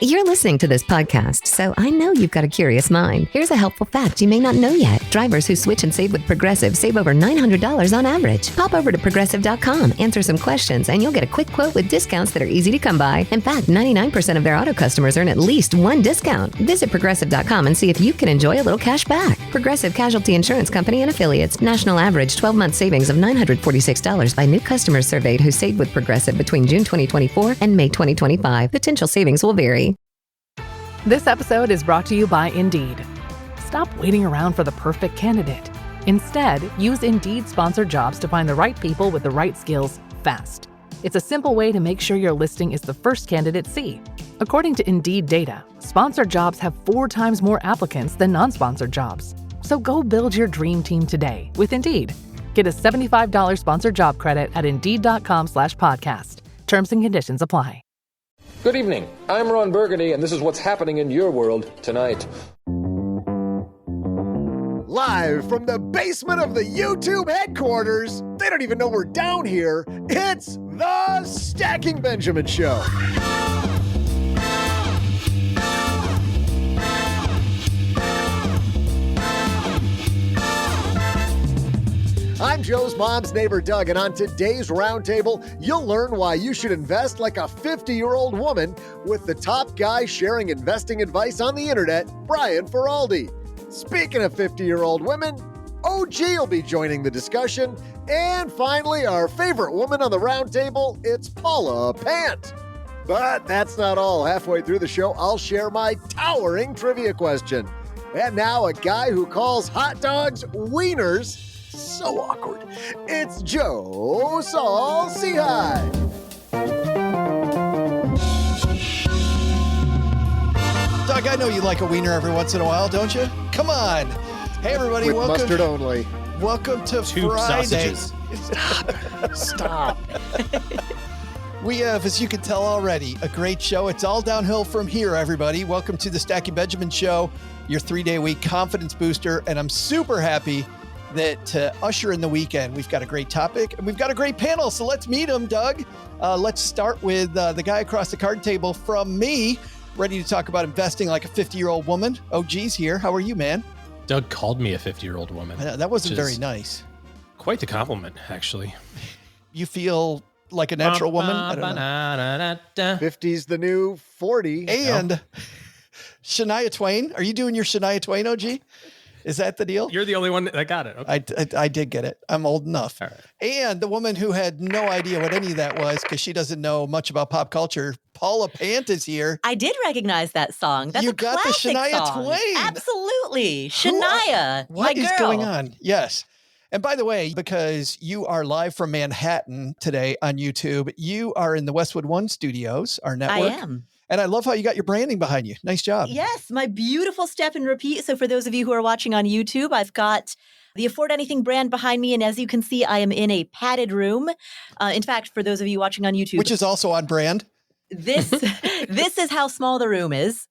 You're listening to this podcast, so I know you've got a curious mind. Here's a helpful fact you may not know yet. Drivers who switch and save with Progressive save over $900 on average. Pop over to Progressive.com, answer some questions, and you'll get a quick quote with discounts that are easy to come by. In fact, 99% of their auto customers earn at least one discount. Visit Progressive.com and see if you can enjoy a little cash back. Progressive Casualty Insurance Company and Affiliates. National average 12-month savings of $946 by new customers surveyed who saved with Progressive between June 2024 and May 2025. Potential savings will vary. This episode is brought to you by Indeed. Stop waiting around for the perfect candidate. Instead, use Indeed sponsored jobs to find the right people with the right skills fast. It's a simple way to make sure your listing is the first candidates see. According to Indeed data, sponsored jobs have 4 times more applicants than non-sponsored jobs. So go build your dream team today with Indeed. Get a $75 sponsored job credit at Indeed.com/podcast. Terms and conditions apply. Good evening. I'm Ron Burgundy, and this is what's happening in your world tonight. Live from the basement of the YouTube headquarters, they don't even know we're down here, it's the Stacking Benjamin Show. I'm Joe's mom's neighbor, Doug, and on today's roundtable, you'll learn why you should invest like a 50-year-old woman with the top guy sharing investing advice on the internet, Brian Feroldi. Speaking of 50-year-old women, OG will be joining the discussion. And finally, our favorite woman on the roundtable, it's Paula Pant. But that's not all. Halfway through the show, I'll share my towering trivia question. And now a guy who calls hot dogs wieners. So awkward. It's Joe Saul Seahigh. Doug, I know you like a wiener every once in a while, don't you? Come on. Hey, everybody. With welcome. Mustard only. Welcome to Two Friday. sausages. Stop. We have, as you can tell already, a great show. It's all downhill from here, everybody. Welcome to the Stacking Benjamin Show, your 3-day-a-week confidence booster. And I'm super happy that to usher in the weekend, we've got a great topic and we've got a great panel. So let's meet them, Doug. Let's start with the guy across the card table from me, ready to talk about investing like a 50-year-old woman. OG's here. How are you, man? Doug called me a 50-year-old woman. That wasn't very nice. Quite the compliment, actually. You feel like a natural woman? I don't know. 50's the new 40. And Shania Twain. Are you doing your Shania Twain, OG? Is that the deal? You're the only one that got it. Okay. I did get it. I'm old enough. All right. And the woman who had no idea what any of that was because she doesn't know much about pop culture, Paula Pant is here. I did recognize that song. That's You got the classic Shania song. Twain. Absolutely. Shania, What my is girl. going on? Yes. And by the way, because you are live from Manhattan today on YouTube, you are in the Westwood One Studios, our network. I am. And I love how you got your branding behind you. Nice job. Yes, my beautiful step and repeat. So for those of you who are watching on YouTube, I've got the Afford Anything brand behind me. And as you can see, I am in a padded room. In fact, for those of you watching on YouTube. Which is also on brand. This is how small the room is.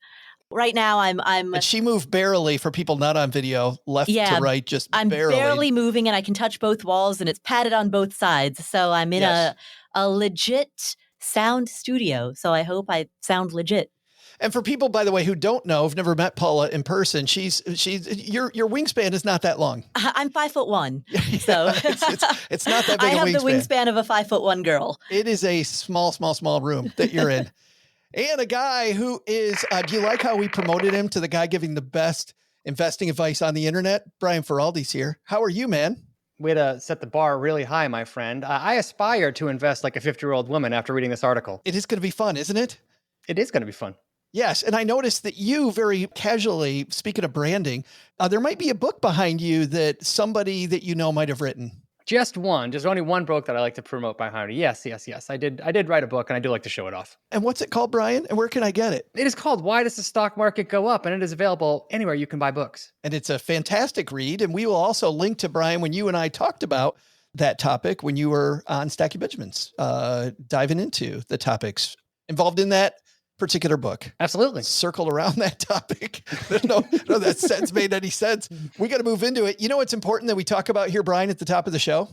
Right now, I'm. And she moved barely for people not on video, left to right, just I'm barely moving, and I can touch both walls, and it's padded on both sides. So I'm in a legit sound studio. So I hope I sound legit. And for people, by the way, who don't know, have never met Paula in person, she's your wingspan is not that long. I'm 5'1", so it's not that big. I have a the wingspan of a 5'1" girl. It is a small room that you're in. And a guy who is, do you like how we promoted him to the guy giving the best investing advice on the internet? Brian Feroldi's here. How are you, man? Way to set the bar really high, my friend. I aspire to invest like a 50-year-old woman after reading this article. It is going to be fun, isn't it? It is going to be fun. Yes. And I noticed that you very casually, speaking of branding, there might be a book behind you that somebody that you know might have written. Just one. There's only one book that I like to promote behind me. Yes. I did write a book, and I do like to show it off. And what's it called, Brian? And where can I get it? It is called Why Does the Stock Market Go Up? And it is available anywhere you can buy books. And it's a fantastic read. And we will also link to Brian when you and I talked about that topic when you were on Stacking Benjamins, diving into the topics involved in that particular book. Absolutely. Circled around that topic. no, that sentence made any sense. We got to move into it. You know what's important that we talk about here, Brian, at the top of the show?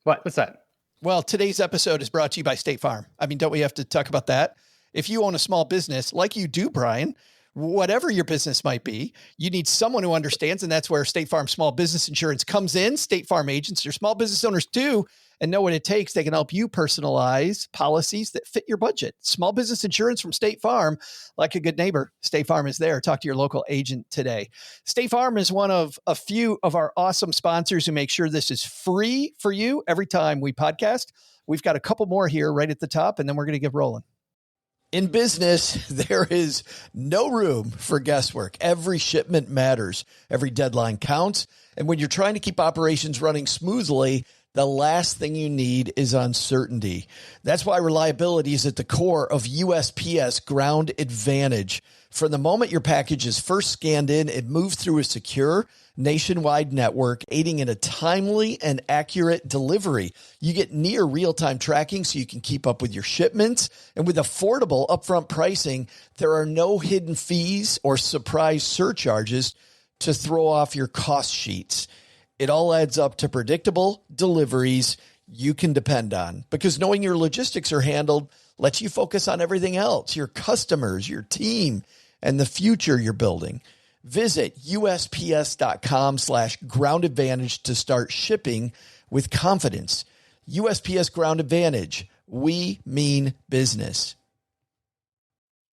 What's that? Well, today's episode is brought to you by State Farm. I mean, don't we have to talk about that? if you own a small business like you do, Brian, whatever your business might be, you need someone who understands. And that's where State Farm Small Business Insurance comes in. State Farm agents are small business owners too, and know what it takes. They can help you personalize policies that fit your budget. Small business insurance from State Farm. Like a good neighbor, State Farm is there. Talk to your local agent today. State Farm is one of a few of our awesome sponsors who make sure this is free for you every time we podcast. We've got a couple more here right at the top, and then we're going to get rolling. In business, there is no room for guesswork. Every shipment matters. Every deadline counts. And when you're trying to keep operations running smoothly, the last thing you need is uncertainty. That's why reliability is at the core of USPS Ground Advantage. From the moment your package is first scanned in, it moves through a secure nationwide network, aiding in a timely and accurate delivery. You get near real-time tracking so you can keep up with your shipments. And with affordable upfront pricing, there are no hidden fees or surprise surcharges to throw off your cost sheets. It all adds up to predictable deliveries you can depend on, because knowing your logistics are handled lets you focus on everything else, your customers, your team, and the future you're building. Visit USPS.com/Ground Advantage to start shipping with confidence. USPS Ground Advantage. We mean business.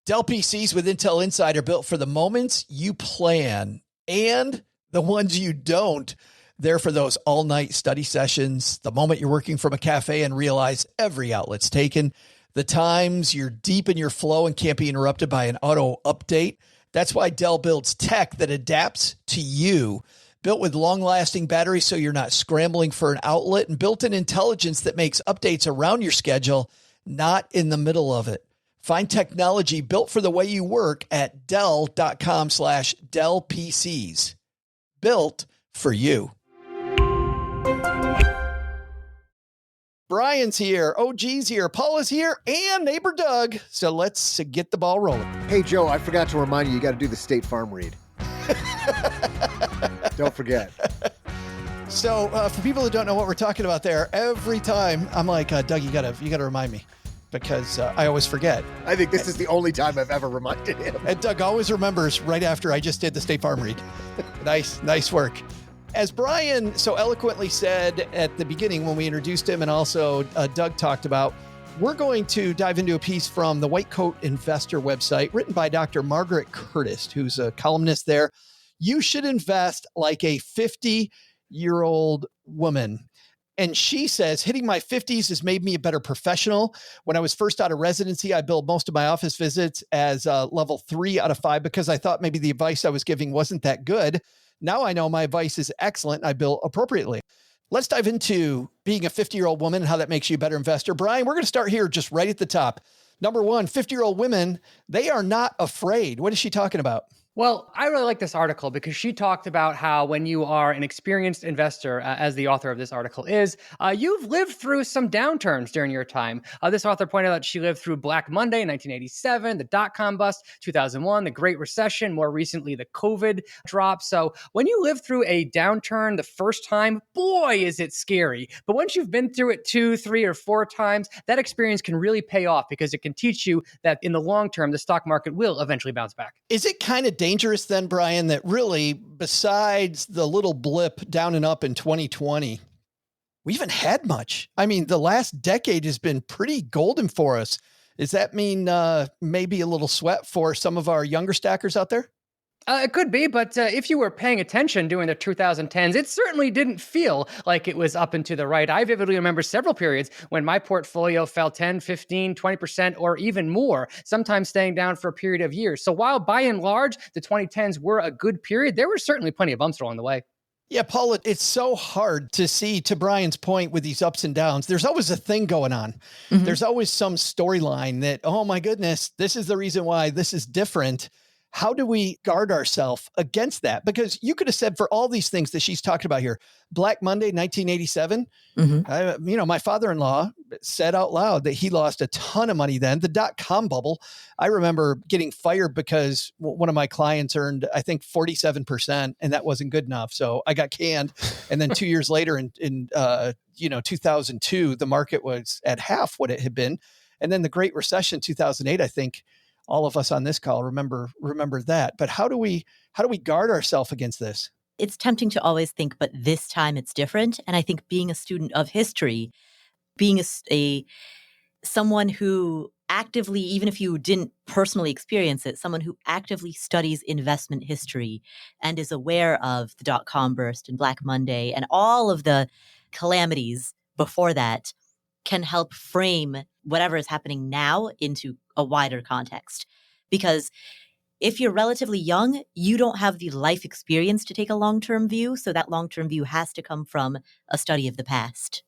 Dell PCs with Intel Inside are built for the moments you plan and the ones you don't. They're for those all-night study sessions, the moment you're working from a cafe and realize every outlet's taken, the times you're deep in your flow and can't be interrupted by an auto update. That's why Dell builds tech that adapts to you. Built with long-lasting batteries so you're not scrambling for an outlet, and built-in intelligence that makes updates around your schedule, not in the middle of it. Find technology built for the way you work at Dell.com/Dell PCs. Built for you. Brian's here, OG's here, Paula's here, and neighbor Doug. So let's get the ball rolling. Hey, Joe, I forgot to remind you, you got to do the State Farm read. Don't forget. So for people who don't know what we're talking about there, every time I'm like, Doug, you gotta remind me, because I always forget. I think this is the only time I've ever reminded him. And Doug always remembers right after I just did the State Farm read. Nice work. As Brian so eloquently said at the beginning when we introduced him, and also Doug talked about, we're going to dive into a piece from the White Coat Investor website written by Dr. Margaret Curtis, who's a columnist there. You should invest like a 50-year-old woman. And she says, hitting my 50s has made me a better professional. When I was first out of residency, I billed most of my office visits as level 3 out of 5 because I thought maybe the advice I was giving wasn't that good. Now I know my advice is excellent and I bill appropriately. Let's dive into being a 50-year-old woman and how that makes you a better investor. Brian, we're going to start here just right at the top. Number one, 50-year-old women, they are not afraid. What is she talking about? Well, I really like this article because she talked about how when you are an experienced investor, as the author of this article is, you've lived through some downturns during your time. This author pointed out she lived through Black Monday in 1987, the dot-com bust, 2001, the Great Recession, more recently the COVID drop. So when you live through a downturn the first time, boy, is it scary. But once you've been through it 2, 3, or 4 times, that experience can really pay off because it can teach you that in the long term, the stock market will eventually bounce back. Is it kind of dangerous then, Brian, that really, besides the little blip down and up in 2020, we haven't had much? I mean, the last decade has been pretty golden for us. Does that mean maybe a little sweat for some of our younger stackers out there? It could be, but if you were paying attention during the 2010s, it certainly didn't feel like it was up and to the right. I vividly remember several periods when my portfolio fell 10, 15, 20%, or even more, sometimes staying down for a period of years. So while by and large, the 2010s were a good period, there were certainly plenty of bumps along the way. Yeah, Paula, it's so hard to see, to Brian's point, with these ups and downs. There's always a thing going on. Mm-hmm. There's always some storyline that, oh my goodness, this is the reason why this is different. How do we guard ourselves against that? Because you could have said for all these things that she's talking about here, Black Monday, 1987, my father-in-law said out loud that he lost a ton of money then. The dot-com bubble, I remember getting fired because one of my clients earned, I think, 47%, and that wasn't good enough. So I got canned. And then 2 years later in 2002, the market was at half what it had been. And then the Great Recession, 2008, I think all of us on this call remember that. But how do we guard ourselves against this? It's tempting to always think, but this time it's different. And I think being a student of history, being someone who actively, even if you didn't personally experience it, someone who actively studies investment history and is aware of the dot-com burst and Black Monday and all of the calamities before that, can help frame whatever is happening now into a wider context. Because if you're relatively young, you don't have the life experience to take a long-term view. So that long-term view has to come from a study of the past.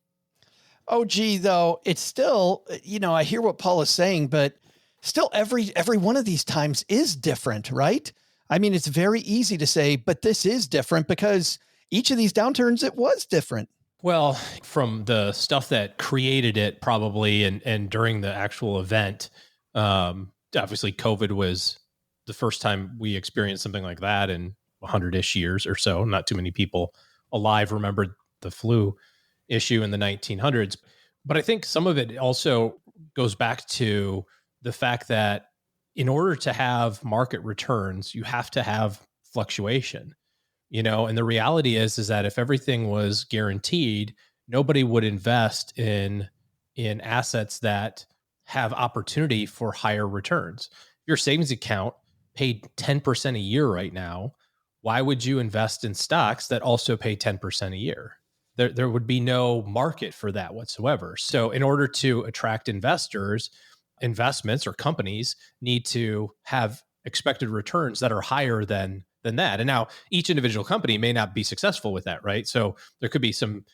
Oh, gee, though, it's still, I hear what Paul is saying, but still every one of these times is different, right? I mean, it's very easy to say, but this is different because each of these downturns, it was different. Well, from the stuff that created it probably and during the actual event, obviously COVID was the first time we experienced something like that in 100-ish years or so. Not too many people alive remembered the flu issue in the 1900s. But I think some of it also goes back to the fact that in order to have market returns, you have to have fluctuation, and the reality is that if everything was guaranteed, nobody would invest in assets that have opportunity for higher returns. Your savings account paid 10% a year right now. Why would you invest in stocks that also pay 10% a year? There would be no market for that whatsoever. So in order to attract investors, investments or companies need to have expected returns that are higher than that. And now each individual company may not be successful with that, right? So there could be some,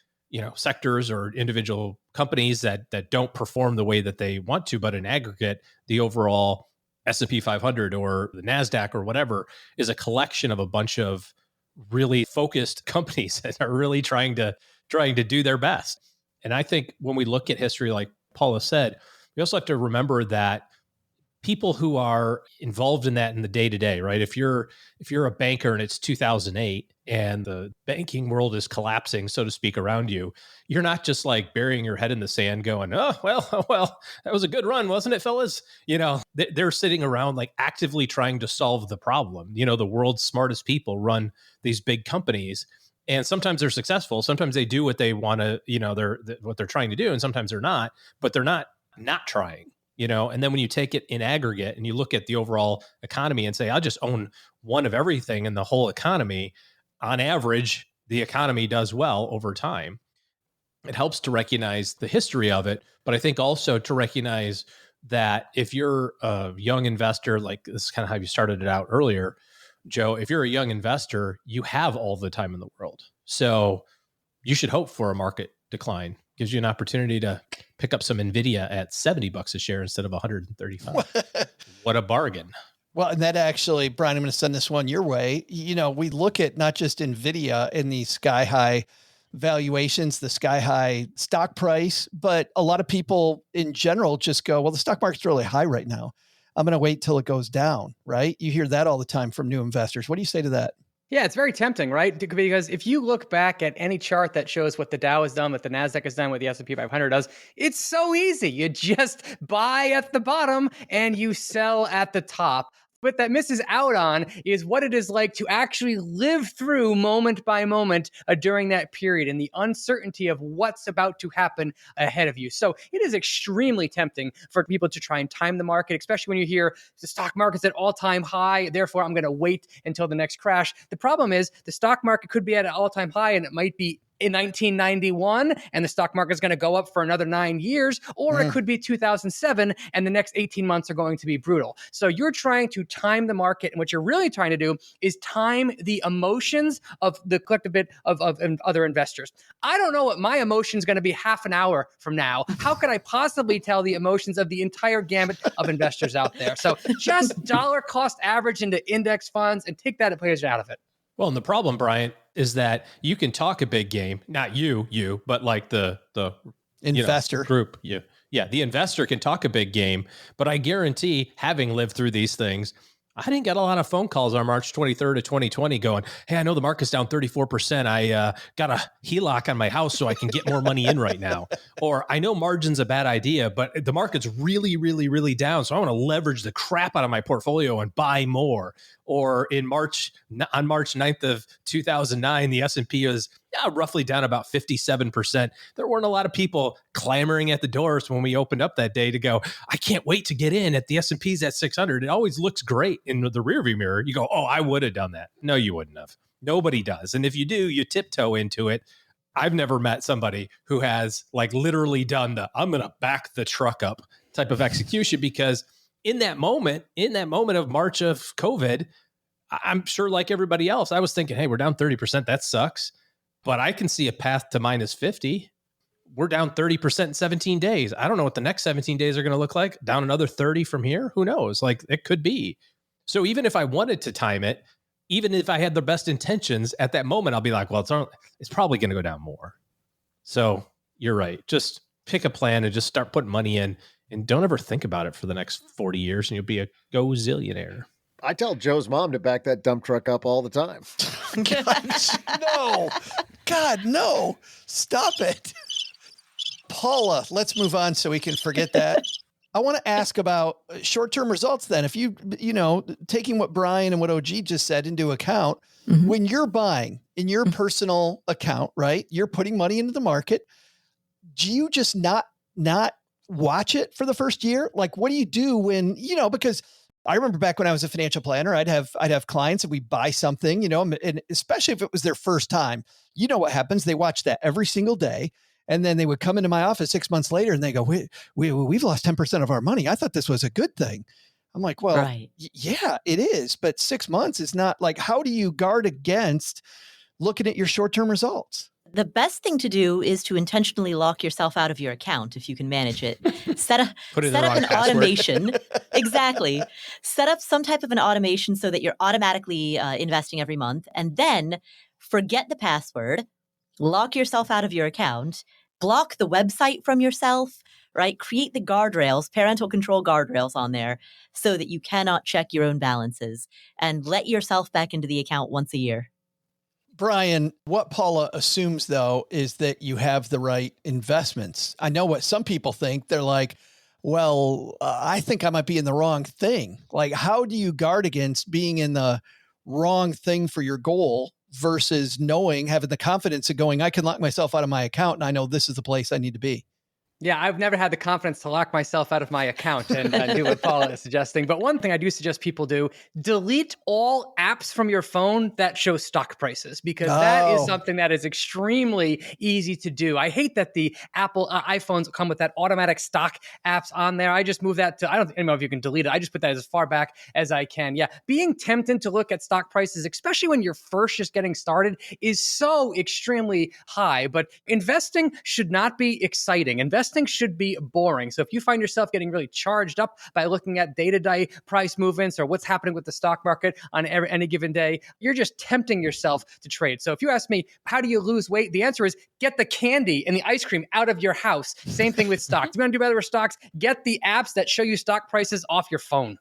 sectors or individual companies that don't perform the way that they want to, but in aggregate, the overall S&P 500 or the NASDAQ or whatever is a collection of a bunch of really focused companies that are really trying to do their best. And I think when we look at history, like Paula said, we also have to remember that people who are involved in that in the day-to-day, right? If you're a banker and it's 2008 and the banking world is collapsing, so to speak, around you, you're not just like burying your head in the sand going, oh, well, that was a good run, wasn't it, fellas? They're sitting around like actively trying to solve the problem. The world's smartest people run these big companies. And sometimes they're successful. Sometimes they do what they want to, what they're trying to do. And sometimes they're not, but they're not trying, and then when you take it in aggregate and you look at the overall economy and say, I'll just own one of everything in the whole economy, on average, the economy does well over time. It helps to recognize the history of it, but I think also to recognize that if you're a young investor, like this is kind of how you started it out earlier, Joe, if you're a young investor, you have all the time in the world. So you should hope for a market decline. Gives you an opportunity to pick up some NVIDIA at $70 a share instead of 135. What a bargain. Well, and that actually, Brian, I'm going to send this one your way. We look at not just NVIDIA in these sky high valuations, the sky high stock price, but a lot of people in general just go, well, the stock market's really high right now. I'm going to wait till it goes down, right? You hear that all the time from new investors. What do you say to that? Yeah, it's very tempting, right? Because if you look back at any chart that shows what the Dow has done, what the NASDAQ has done, what the S&P 500 does, it's so easy. You just buy at the bottom and you sell at the top. What that misses out on is what it is like to actually live through moment by moment during that period and the uncertainty of what's about to happen ahead of you. So it is extremely tempting for people to try and time the market, especially when you hear the stock market's at all-time high, therefore I'm going to wait until the next crash. The problem is the stock market could be at an all-time high and it might be in 1991 and the stock market is going to go up for another 9 years, or it could be 2007 and the next 18 months are going to be brutal. So you're trying to time the market, and what you're really trying to do is time the emotions of the collective bit of other investors. I don't know what my emotion is going to be half an hour from now. How could I possibly tell the emotions of the entire gamut of investors out there? So just dollar cost average into index funds and take that equation out of it. Well, and the problem, Brian, is that you can talk a big game, not you, but like the investor group. Yeah, the investor can talk a big game, but I guarantee, having lived through these things, I didn't get a lot of phone calls on March 23rd of 2020 going, hey, I know the market's down 34%. I got a HELOC on my house so I can get more money in right now. Or I know margin's a bad idea, but the market's really, really, really down. So I want to leverage the crap out of my portfolio and buy more. Or on March 9th of 2009, the S&P was roughly down about 57%. There weren't a lot of people clamoring at the doors when we opened up that day to go, I can't wait to get in at the S&P's at 600. It always looks great in the rearview mirror. You go, oh, I would have done that. No, you wouldn't have. Nobody does. And if you do, you tiptoe into it. I've never met somebody who has like literally done the, I'm going to back the truck up type of execution, because in that moment of March of COVID, I'm sure like everybody else, I was thinking, hey, we're down 30%. That sucks. But I can see a path to minus 50. We're down 30% in 17 days. I don't know what the next 17 days are going to look like. Down another 30 from here. Who knows? Like it could be. So even if I wanted to time it, even if I had the best intentions at that moment, I'll be like, well, it's probably going to go down more. So you're right. Just pick a plan and just start putting money in, and don't ever think about it for the next 40 years and you'll be a gazillionaire. I tell Joe's mom to back that dump truck up all the time. God, no. Stop it. Paula, let's move on so we can forget that. I want to ask about short-term results then. If taking what Brian and what OG just said into account, when you're buying in your personal account, right, you're putting money into the market, do you just not watch it for the first year? Like, what do you do when, because I remember back when I was a financial planner, I'd have clients and we buy something, and especially if it was their first time, what happens? They watch that every single day. And then they would come into my office 6 months later and they go, we've lost 10% of our money. I thought this was a good thing. I'm like, well, right. Yeah, it is. But 6 months is not like, how do you guard against looking at your short-term results? The best thing to do is to intentionally lock yourself out of your account if you can manage it. Set up an automation. Exactly. Set up some type of an automation so that you're automatically investing every month, and then forget the password, lock yourself out of your account, block the website from yourself, right? Create the guardrails, parental control guardrails on there so that you cannot check your own balances, and let yourself back into the account once a year. Brian, what Paula assumes, though, is that you have the right investments. I know what some people think. They're like, well, I think I might be in the wrong thing. Like, how do you guard against being in the wrong thing for your goal versus having the confidence of going, I can lock myself out of my account and I know this is the place I need to be? Yeah, I've never had the confidence to lock myself out of my account and do what Paula is suggesting. But one thing I do suggest people do, delete all apps from your phone that show stock prices, because that is something that is extremely easy to do. I hate that the Apple iPhones come with that automatic stock apps on there. I just move that to, I don't know if you can delete it. I just put that as far back as I can. Yeah, being tempted to look at stock prices, especially when you're first just getting started, is so extremely high. But investing should not be exciting. Investing should be boring. So if you find yourself getting really charged up by looking at day-to-day price movements or what's happening with the stock market on any given day, you're just tempting yourself to trade. So if you ask me, how do you lose weight? The answer is get the candy and the ice cream out of your house. Same thing with stocks. Do you want to do better with stocks? Get the apps that show you stock prices off your phone.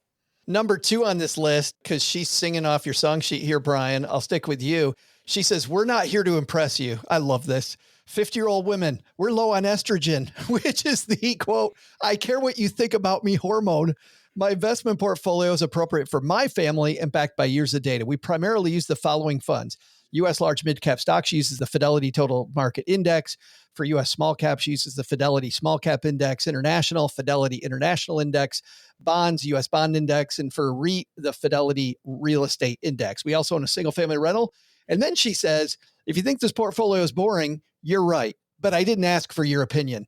Number 2 on this list, because she's singing off your song sheet here, Brian, I'll stick with you. She says, we're not here to impress you. I love this. 50-year-old women, we're low on estrogen, which is the quote, I care what you think about me hormone. My investment portfolio is appropriate for my family and backed by years of data. We primarily use the following funds. U.S. large mid-cap stocks uses the Fidelity Total Market Index. For U.S. small caps, uses the Fidelity Small Cap Index. International, Fidelity International Index. Bonds, U.S. Bond Index. And for REIT, the Fidelity Real Estate Index. We also own a single-family rental. And then she says, if you think this portfolio is boring, you're right, but I didn't ask for your opinion.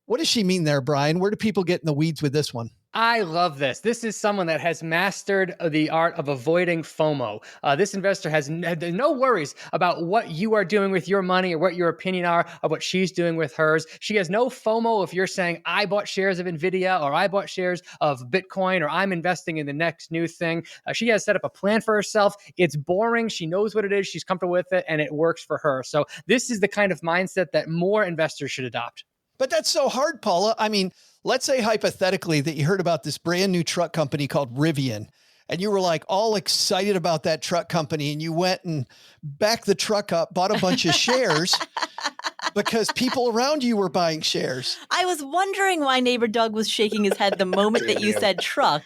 What does she mean there, Brian? Where do people get in the weeds with this one? I love this. This is someone that has mastered the art of avoiding FOMO. This investor has no worries about what you are doing with your money or what your opinion are of what she's doing with hers. She has no FOMO if you're saying, I bought shares of NVIDIA or I bought shares of Bitcoin or I'm investing in the next new thing. She has set up a plan for herself. It's boring. She knows what it is. She's comfortable with it and it works for her. So this is the kind of mindset that more investors should adopt. But that's so hard, Paula. I mean, let's say hypothetically that you heard about this brand new truck company called Rivian, and you were like all excited about that truck company, and you went and backed the truck up, bought a bunch of shares because people around you were buying shares. I was wondering why neighbor Doug was shaking his head the moment that you said truck.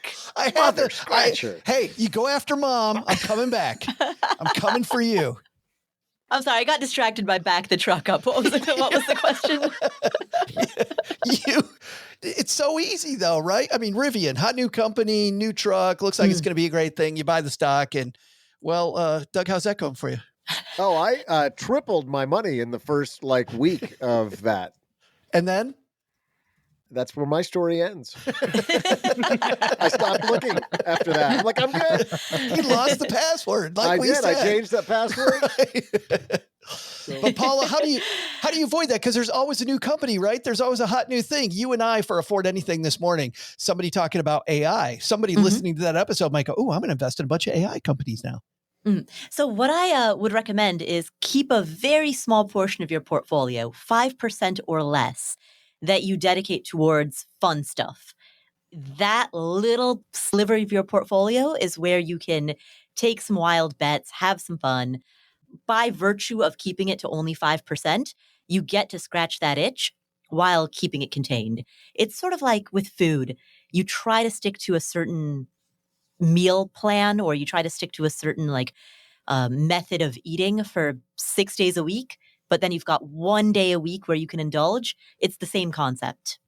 Hey, you go after mom. I'm coming back. I'm coming for you. I'm sorry, I got distracted by back the truck up. What was the question? It's so easy though, right? I mean, Rivian, hot new company, new truck, looks like it's going to be a great thing. You buy the stock and Doug, how's that going for you? Oh, I tripled my money in the first week of that. And then? That's where my story ends. I stopped looking after that. I'm like, I'm good. You lost the password. I did. I changed that password. But Paula, how do you avoid that? Because there's always a new company, right? There's always a hot new thing. You and I, for Afford Anything this morning, somebody talking about AI, somebody listening to that episode might go, oh, I'm going to invest in a bunch of AI companies now. So what I would recommend is keep a very small portion of your portfolio, 5% or less, that you dedicate towards fun stuff. That little sliver of your portfolio is where you can take some wild bets, have some fun. By virtue of keeping it to only 5%, you get to scratch that itch while keeping it contained. It's sort of like with food. You try to stick to a certain meal plan, or you try to stick to a certain method of eating for 6 days a week, but then you've got 1 day a week where you can indulge. It's the same concept.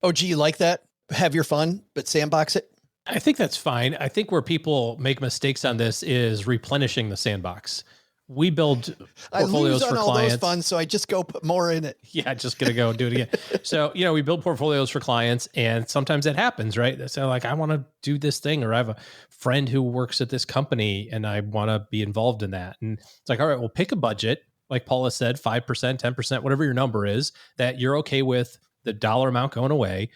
Oh, gee, you like that? Have your fun, but sandbox it? I think that's fine. I think where people make mistakes on this is replenishing the sandbox. We build portfolios for clients. I lose on all those funds, so I just go put more in it. Yeah, just gonna go do it again. So, we build portfolios for clients, and sometimes it happens, right? They say I want to do this thing, or I have a friend who works at this company and I want to be involved in that. And it's like, all right, well, pick a budget. Like Paula said, 5%, 10%, whatever your number is that you're okay with the dollar amount going away.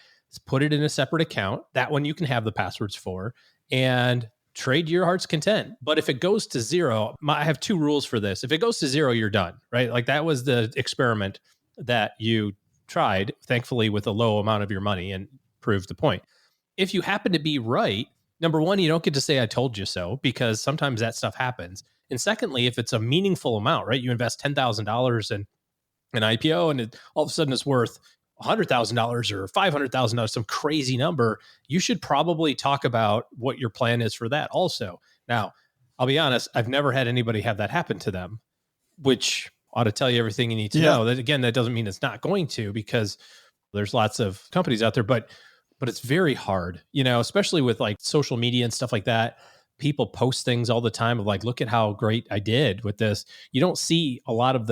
Put it in a separate account. That one you can have the passwords for, and trade your heart's content. But if it goes to zero, I have two rules for this. If it goes to zero, you're done, right? Like that was the experiment that you tried, thankfully, with a low amount of your money, and proved the point. If you happen to be right, number one, you don't get to say, I told you so, because sometimes that stuff happens. And secondly, if it's a meaningful amount, right? You invest $10,000 in an IPO and all of a sudden it's worth $100,000 or $500,000, some crazy number, you should probably talk about what your plan is for that also. Now, I'll be honest, I've never had anybody have that happen to them, which ought to tell you everything you need to know. That again, that doesn't mean it's not going to, because there's lots of companies out there, but it's very hard, especially with social media and stuff like that. People post things all the time of look at how great I did with this. You don't see a lot of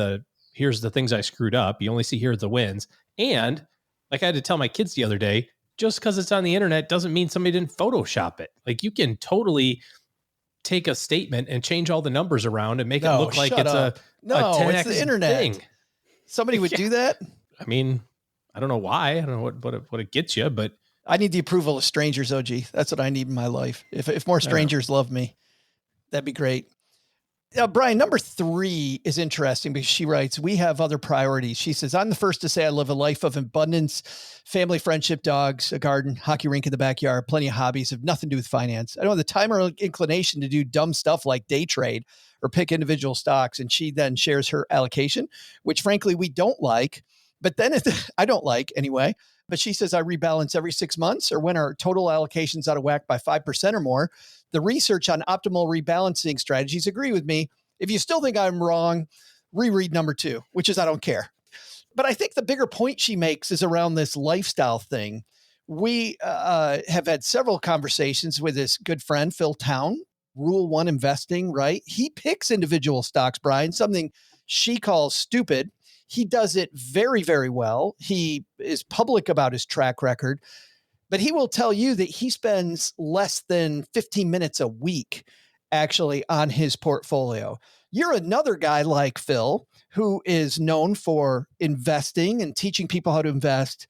here's the things I screwed up. You only see here's the wins. And I had to tell my kids the other day, just because it's on the internet doesn't mean somebody didn't Photoshop it. You can totally take a statement and change all the numbers around and make it look like it's a 10X it's the internet thing. Somebody would do that? I mean, I don't know why. I don't know what it gets you, but I need the approval of strangers, OG. That's what I need in my life. If more strangers love me, that'd be great. Brian, number 3 is interesting because she writes, we have other priorities. She says, I'm the first to say I live a life of abundance, family, friendship, dogs, a garden, hockey rink in the backyard, plenty of hobbies, have nothing to do with finance. I don't have the time or inclination to do dumb stuff like day trade or pick individual stocks. And she then shares her allocation, which frankly, we don't like, but then I don't like anyway. But she says, I rebalance every 6 months or when our total allocation's out of whack by 5% or more. The research on optimal rebalancing strategies agree with me. If you still think I'm wrong, reread number 2, which is I don't care. But I think the bigger point she makes is around this lifestyle thing. We have had several conversations with this good friend, Phil Town, Rule 1 investing, right? He picks individual stocks, Brian, something she calls stupid. He does it very, very well. He is public about his track record. But he will tell you that he spends less than 15 minutes a week actually on his portfolio. You're another guy like Phil who is known for investing and teaching people how to invest.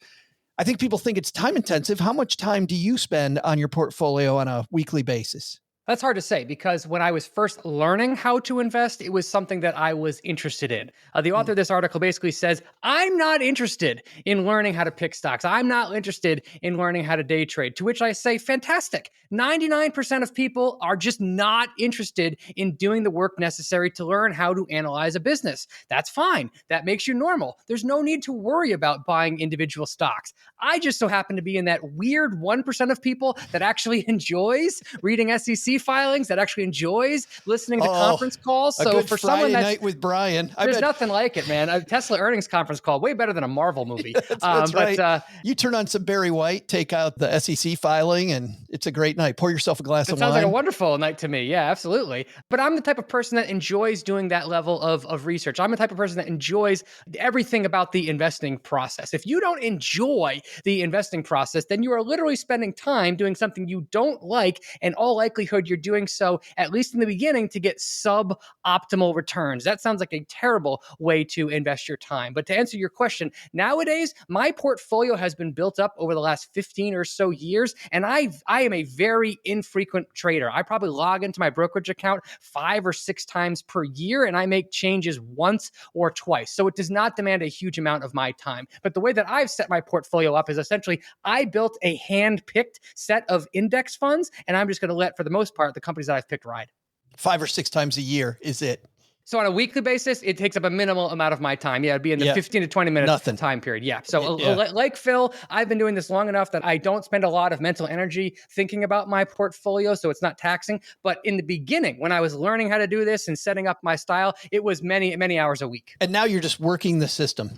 I think people think it's time intensive. How much time do you spend on your portfolio on a weekly basis? That's hard to say because when I was first learning how to invest, it was something that I was interested in. The author of this article basically says, I'm not interested in learning how to pick stocks. I'm not interested in learning how to day trade. To which I say, fantastic. 99% of people are just not interested in doing the work necessary to learn how to analyze a business. That's fine. That makes you normal. There's no need to worry about buying individual stocks. I just so happen to be in that weird 1% of people that actually enjoys reading SEC filings, that actually enjoys listening to conference calls. A So good for Friday someone night with Brian, there's nothing like it, man. A Tesla earnings conference call, way better than a Marvel movie. That's right. You turn on some Barry White, take out the SEC filing, and it's a great night. Pour yourself a glass of wine. It sounds like a wonderful night to me. Yeah, absolutely. But I'm the type of person that enjoys doing that level of research. I'm the type of person that enjoys everything about the investing process. If you don't enjoy the investing process, then you are literally spending time doing something you don't like. In all likelihood, you're doing so, at least in the beginning, to get suboptimal returns. That sounds like a terrible way to invest your time. But to answer your question, nowadays, my portfolio has been built up over the last 15 or so years, and I am a very infrequent trader. I probably log into my brokerage account 5 or 6 times per year, and I make changes once or twice. So it does not demand a huge amount of my time. But the way that I've set my portfolio up is essentially I built a hand-picked set of index funds, and I'm just going to let, for the most part, the companies that I've picked ride. 5 or 6 times a year is it? So on a weekly basis, it takes up a minimal amount of my time. Yeah, it'd be in the 15 to 20 minute time period. Yeah. So like Phil, I've been doing this long enough that I don't spend a lot of mental energy thinking about my portfolio, so it's not taxing. But in the beginning, when I was learning how to do this and setting up my style, it was many, many hours a week. And now you're just working the system.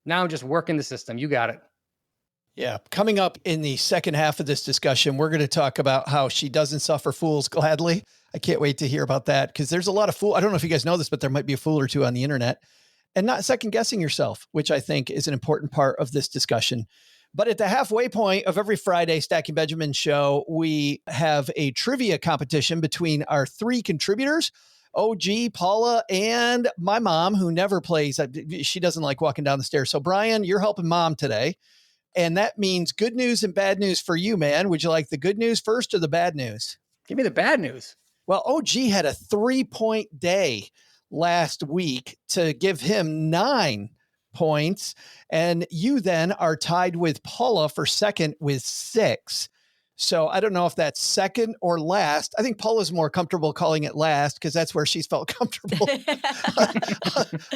Now I'm just working the system. You got it. Yeah. Coming up in the second half of this discussion, we're going to talk about how she doesn't suffer fools gladly. I can't wait to hear about that because there's a lot of I don't know if you guys know this, but there might be a fool or two on the internet, and not second guessing yourself, which I think is an important part of this discussion. But at the halfway point of every Friday Stacking Benjamin show, we have a trivia competition between our 3 contributors, OG, Paula, and my mom, who never plays. She doesn't like walking down the stairs. So Brian, you're helping mom today. And that means good news and bad news for you, man. Would you like the good news first or the bad news? Give me the bad news. Well, OG had a 3-point day last week to give him 9 points. And you then are tied with Paula for second with 6. So I don't know if that's second or last. I think Paula's more comfortable calling it last because that's where she's felt comfortable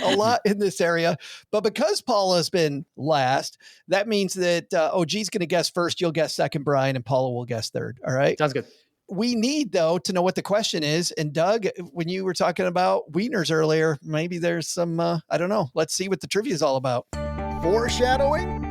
a lot in this area. But because Paula's been last, that means that OG's going to guess first. You'll guess second, Brian, and Paula will guess third. All right. Sounds good. We need, though, to know what the question is. And Doug, when you were talking about wieners earlier, maybe there's some, I don't know. Let's see what the trivia is all about. Foreshadowing?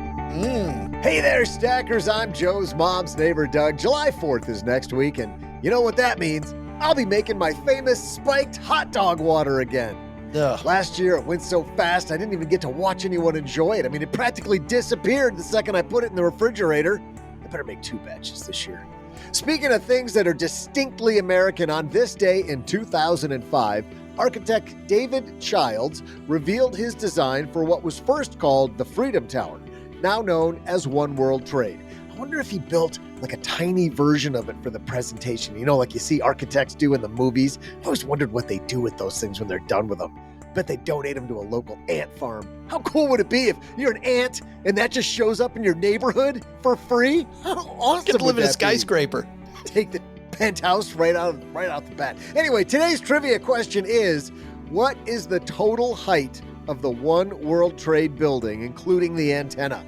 Hey there, stackers. I'm Joe's mom's neighbor, Doug. July 4th is next week, and you know what that means. I'll be making my famous spiked hot dog water again. Ugh. Last year, it went so fast, I didn't even get to watch anyone enjoy it. I mean, it practically disappeared the second I put it in the refrigerator. I better make 2 batches this year. Speaking of things that are distinctly American, on this day in 2005, architect David Childs revealed his design for what was first called the Freedom Tower, now known as One World Trade. I wonder if he built like a tiny version of it for the presentation, you know, like you see architects do in the movies. I always wondered what they do with those things when they're done with them. Bet they donate them to a local ant farm. How cool would it be if you're an ant and that just shows up in your neighborhood for free? How awesome Get to live would in a that skyscraper. be? Take the penthouse right out the bat. Anyway, today's trivia question is, what is the total height of the One World Trade building, including the antenna?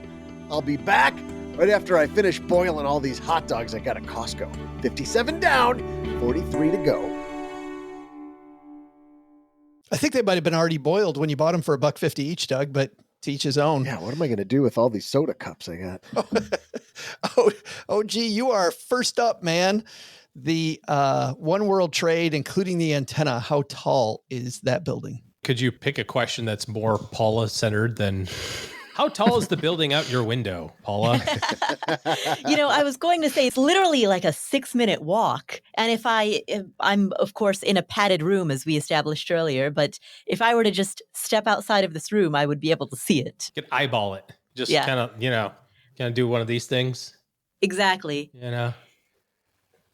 I'll be back right after I finish boiling all these hot dogs I got at Costco. 57 down, 43 to go. I think they might have been already boiled when you bought them for $1.50 each, Doug, but to each his own. Yeah, what am I going to do with all these soda cups I got? OG, you are first up, man. The One World Trade, including the antenna, how tall is that building? Could you pick a question that's more Paula-centered than... How tall is the building out your window, Paula? I was going to say it's literally like a 6-minute walk. And if I'm, of course, in a padded room, as we established earlier, but if I were to just step outside of this room, I would be able to see it. You can eyeball it. Just kind of do one of these things. Exactly.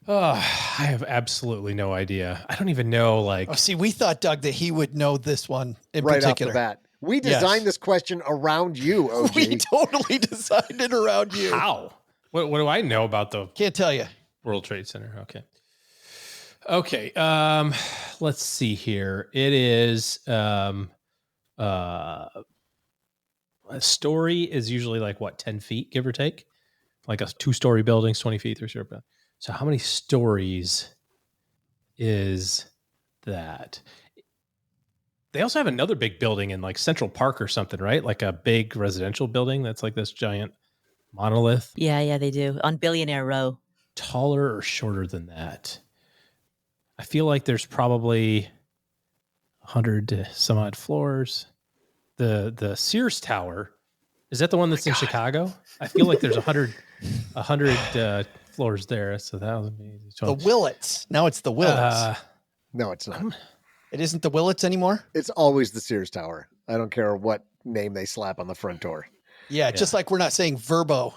Oh, I have absolutely no idea. I don't even know, like... Oh, see, we thought, Doug, that he would know this one in right particular. Off the bat. We designed this question around you, OG. We totally designed it around you. How? What do I know about the... Can't tell you. World Trade Center. Okay. Let's see here. It is... a story is usually like, what, 10 feet, give or take? Like a 2-story building, 20 feet, 3-story building. So how many stories is that? They also have another big building in like Central Park or something, right? Like a big residential building that's like this giant monolith. Yeah, they do. On Billionaire Row. Taller or shorter than that? I feel like there's probably 100 to some odd floors. The Sears Tower, is that the one that's in Chicago? I feel like there's 100 floors there. So that was amazing. The Willits. Now it's the Willits. No, it's not. It isn't the Willits anymore? It's always the Sears Tower. I don't care what name they slap on the front door. Yeah, just like we're not saying Verbo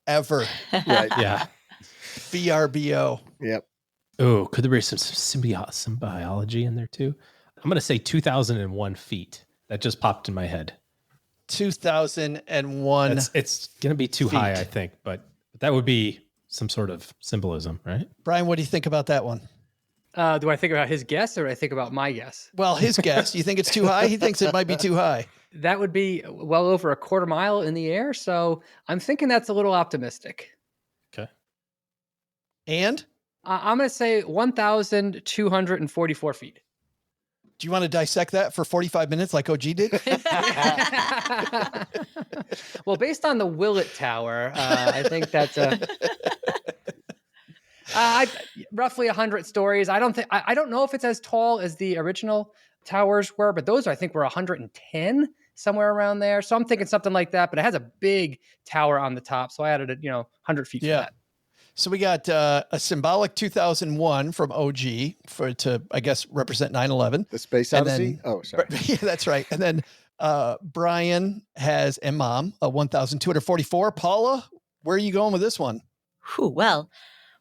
ever. Right. Yeah. VRBO. Yep. Oh, could there be some symbiology in there too? I'm going to say 2001 feet. That just popped in my head. 2001. It's going to be too high, I think, but that would be some sort of symbolism, right? Brian, what do you think about that one? Do I think about his guess or do I think about my guess? Well, his guess. You think it's too high? He thinks it might be too high. That would be well over a quarter mile in the air. So I'm thinking that's a little optimistic. Okay. And? I'm going to say 1,244 feet. Do you want to dissect that for 45 minutes like OG did? Well, based on the Willett Tower, I think that's roughly 100 stories. I don't know if it's as tall as the original towers were, but those I think were 110, somewhere around there. So I'm thinking something like that, but it has a big tower on the top. So I added 100 feet for that. So we got a symbolic 2001 from OG to, I guess, represent 9/11. The Space Odyssey? Sorry. Yeah, that's right. And then Brian has, and Mom, a 1,244. Paula, where are you going with this one? Well,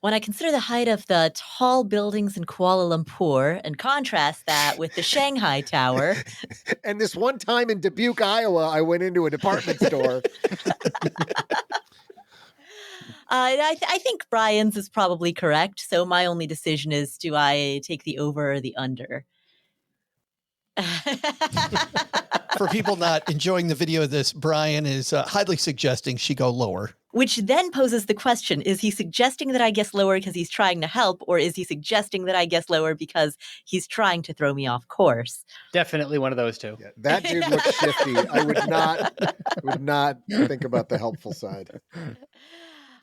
when I consider the height of the tall buildings in Kuala Lumpur and contrast that with the Shanghai Tower. And this one time in Dubuque, Iowa, I went into a department store. I think Brian's is probably correct. So my only decision is, do I take the over or the under? For people not enjoying the video of this, Brian is highly suggesting she go lower. Which then poses the question, is he suggesting that I guess lower because he's trying to help, or is he suggesting that I guess lower because he's trying to throw me off course? Definitely one of those two. Yeah, that dude looks shifty. I would not think about the helpful side.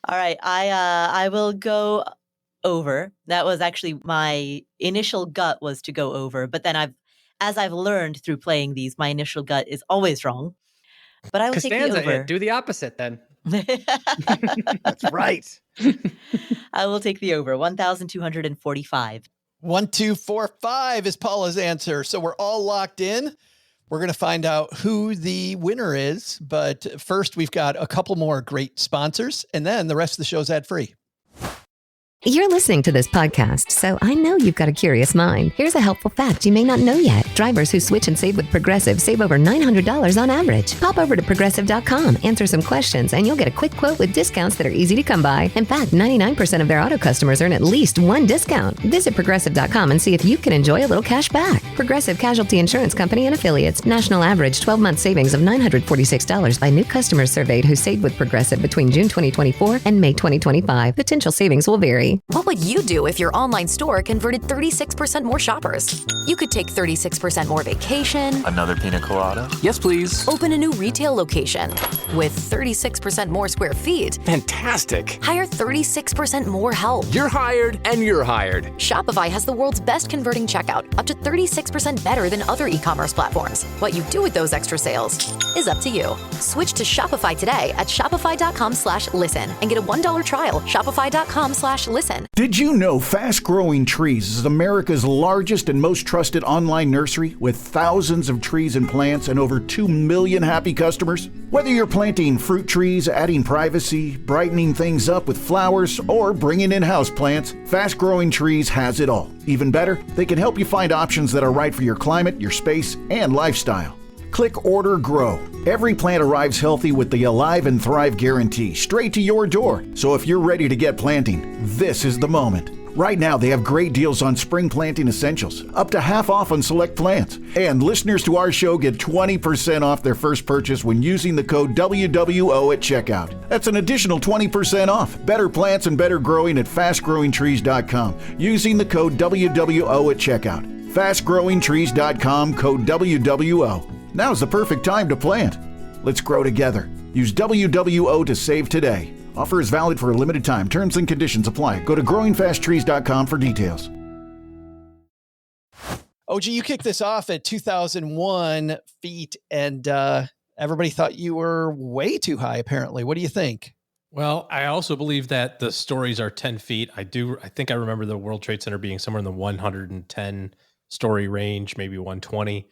All right, I will go over. That was actually my initial gut was to go over, but then as I've learned through playing these, my initial gut is always wrong. But I will take the over. Do the opposite then. That's right. I will take the over. 1,245. 1,245 is Paula's answer. So we're all locked in. We're going to find out who the winner is. But first, we've got a couple more great sponsors, and then the rest of the show's ad-free. You're listening to this podcast, so I know you've got a curious mind. Here's a helpful fact you may not know yet. Drivers who switch and save with Progressive save over $900 on average. Pop over to Progressive.com, answer some questions, and you'll get a quick quote with discounts that are easy to come by. In fact, 99% of their auto customers earn at least one discount. Visit Progressive.com and see if you can enjoy a little cash back. Progressive Casualty Insurance Company and Affiliates. National average 12-month savings of $946 by new customers surveyed who saved with Progressive between June 2024 and May 2025. Potential savings will vary. What would you do if your online store converted 36% more shoppers? You could take 36% more vacation. Another pina colada? Yes, please. Open a new retail location with 36% more square feet. Fantastic. Hire 36% more help. You're hired and you're hired. Shopify has the world's best converting checkout, up to 36% better than other e-commerce platforms. What you do with those extra sales is up to you. Switch to Shopify today at shopify.com/listen and get a $1 trial. Shopify.com/listen. Listen. Did you know Fast Growing Trees is America's largest and most trusted online nursery with thousands of trees and plants and over 2 million happy customers? Whether you're planting fruit trees, adding privacy, brightening things up with flowers, or bringing in houseplants, Fast Growing Trees has it all. Even better, they can help you find options that are right for your climate, your space, and lifestyle. Click Order Grow. Every plant arrives healthy with the Alive and Thrive guarantee straight to your door. So if you're ready to get planting, this is the moment. Right now, they have great deals on spring planting essentials, up to half off on select plants. And listeners to our show get 20% off their first purchase when using the code WWO at checkout. That's an additional 20% off. Better plants and better growing at fastgrowingtrees.com using the code WWO at checkout. Fastgrowingtrees.com, code WWO. Now's the perfect time to plant. Let's grow together. Use WWO to save today. Offer is valid for a limited time. Terms and conditions apply. Go to growingfasttrees.com for details. OG, you kicked this off at 2001 feet, and everybody thought you were way too high, apparently. What do you think? Well, I also believe that the stories are 10 feet. I think I remember the World Trade Center being somewhere in the 110 story range, maybe 120.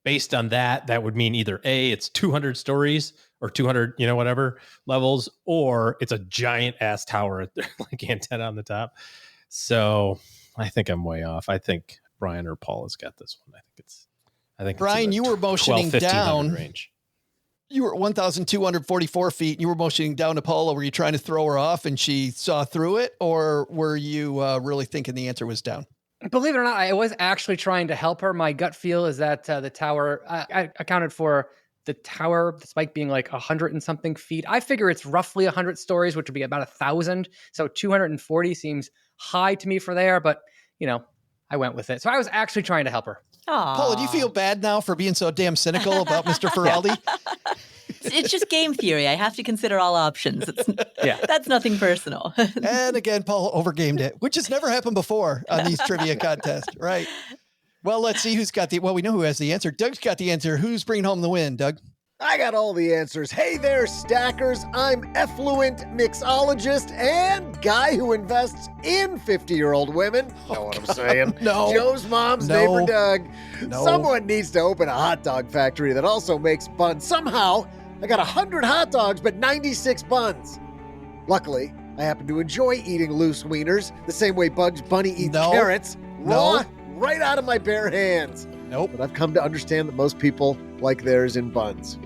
Based on that, that would mean either A, it's 200 stories or 200, whatever levels, or it's a giant ass tower, like antenna on the top. So I think I'm way off. I think Brian or Paul has got this one. I think Brian, you were motioning down. Range. You were at 1,244 feet. And you were motioning down to Paula. Were you trying to throw her off and she saw through it, or were you really thinking the answer was down? Believe it or not, I was actually trying to help her. My gut feel is that the tower, I accounted for the tower, the spike being like 100 and something feet. I figure it's roughly 100 stories, which would be about 1,000. So 240 seems high to me for there, but I went with it. So I was actually trying to help her. Aww. Paula, do you feel bad now for being so damn cynical about Mr. Feroldi? It's just game theory. I have to consider all options. That's nothing personal. And again, Paul overgamed it, which has never happened before on these trivia contests, right? Well, let's see who's got we know who has the answer. Doug's got the answer. Who's bringing home the win, Doug? I got all the answers. Hey there, stackers. I'm effluent mixologist and guy who invests in 50-year-old women. Know what I'm saying? No. Joe's mom's neighbor, Doug. No. Someone needs to open a hot dog factory that also makes buns. Somehow, I got 100 hot dogs, but 96 buns. Luckily, I happen to enjoy eating loose wieners the same way Bugs Bunny eats carrots, raw, right out of my bare hands. Nope. But I've come to understand that most people like theirs in buns.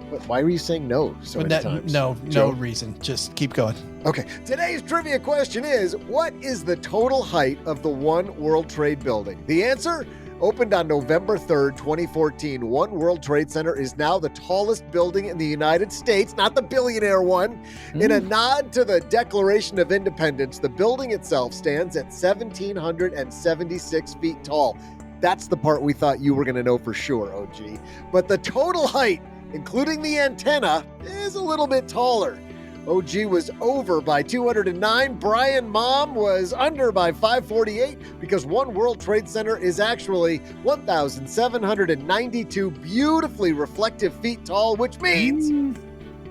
But why were you saying no so many times? No Joe? reason. Just keep going. Okay. Today's trivia question is, what is the total height of the One World Trade Building? The answer? Opened on November 3rd, 2014, One World Trade Center is now the tallest building in the United States, not the billionaire one. In a nod to the Declaration of Independence, the building itself stands at 1,776 feet tall. That's the part we thought you were going to know for sure, OG. But the total height, including the antenna, is a little bit taller. OG was over by 209. Brian Mom was under by 548 because One World Trade Center is actually 1,792 beautifully reflective feet tall, which means,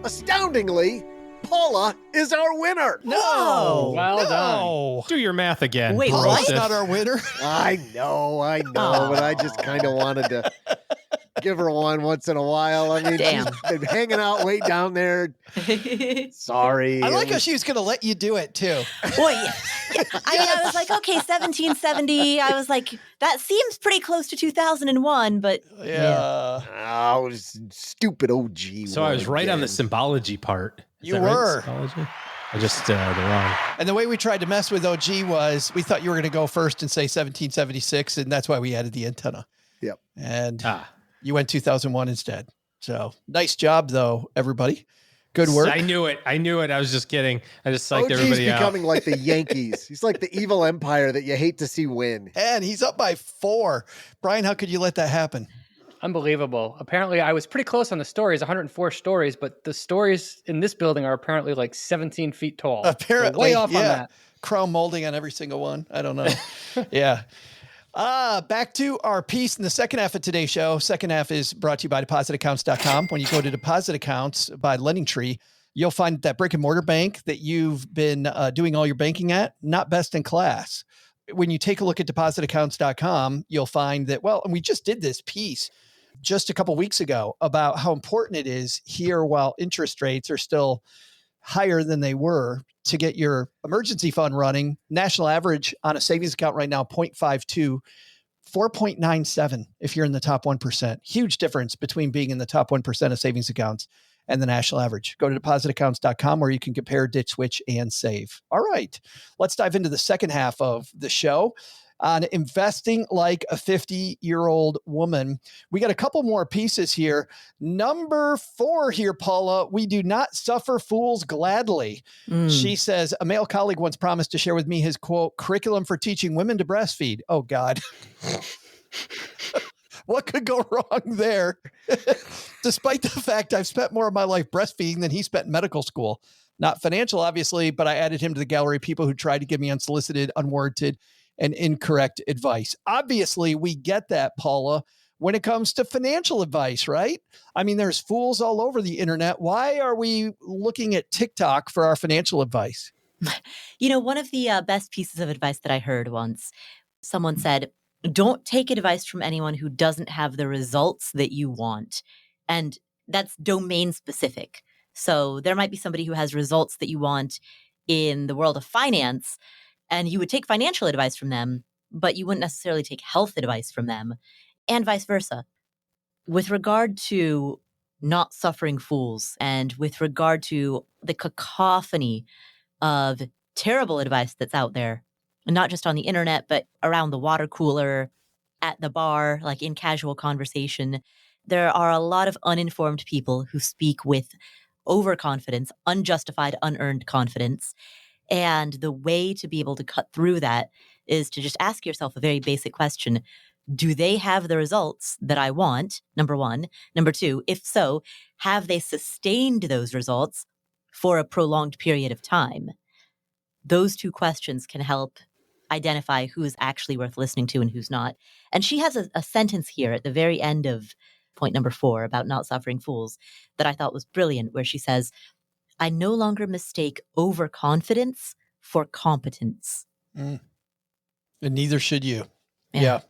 astoundingly, Paula is our winner. No. Well done. Do your math again. Wait, Paula's what? not our winner. I know, but I just kind of wanted to give her one once in a while. I mean, Damn. she's been hanging out way down there. Sorry. I like how she was going to let you do it, too. Well, yeah. I was like, okay, 1770. I was like, that seems pretty close to 2001, but Yeah. Oh, stupid OG. So I was right on the symbology part. Is You that right? were. Symbology? I just the wrong. And the way we tried to mess with OG was we thought you were going to go first and say 1776, and that's why we added the antenna. Yep. And you went 2001 instead. So nice job, though, everybody. Good work. I knew it. I was just kidding. I just psyched OG's everybody out. becoming like the Yankees. He's like the evil empire that you hate to see win. And he's up by 4. Brian, how could you let that happen? Unbelievable. Apparently, I was pretty close on the stories, 104 stories, but the stories in this building are apparently like 17 feet tall. Apparently, so way off on that. Crown molding on every single one. I don't know. Yeah. Back to our piece in the second half of today's show. Second half is brought to you by depositaccounts.com. When you go to deposit accounts by LendingTree, You'll find that brick and mortar bank that you've been doing all your banking at, not best in class. When you take a look at depositaccounts.com, you'll find that, well, and we just did this piece just a couple weeks ago about how important it is here while interest rates are still higher than they were to get your emergency fund running. National average on a savings account right now, 0.52, 4.97 if you're in the top 1%. Huge difference between being in the top 1% of savings accounts and the national average. Go to depositaccounts.com where you can compare, ditch, switch, and save. All right, let's dive into the second half of the show on investing like a 50-year-old woman. We got a couple more pieces here. Number 4 here, Paula, we do not suffer fools gladly. She says, a male colleague once promised to share with me his, quote, curriculum for teaching women to breastfeed. Oh, God. What could go wrong there? Despite the fact I've spent more of my life breastfeeding than he spent in medical school. Not financial, obviously, but I added him to the gallery of people who tried to give me unsolicited, unwarranted, and incorrect advice. Obviously, we get that, Paula, when it comes to financial advice, right? I mean, there's fools all over the internet. Why are we looking at TikTok for our financial advice? You know, one of the best pieces of advice that I heard once, someone said, don't take advice from anyone who doesn't have the results that you want. And that's domain specific. So there might be somebody who has results that you want in the world of finance, and you would take financial advice from them, but you wouldn't necessarily take health advice from them, and vice versa. With regard to not suffering fools, and with regard to the cacophony of terrible advice that's out there, not just on the internet, but around the water cooler, at the bar, like in casual conversation, there are a lot of uninformed people who speak with overconfidence, unjustified, unearned confidence. And the way to be able to cut through that is to just ask yourself a very basic question. Do they have the results that I want? Number one. Number two, if so, have they sustained those results for a prolonged period of time? Those two questions can help identify who is actually worth listening to and who's not. And she has a sentence here at the very end of point number 4 about not suffering fools that I thought was brilliant, where she says, I no longer mistake overconfidence for competence. And neither should you. Yeah.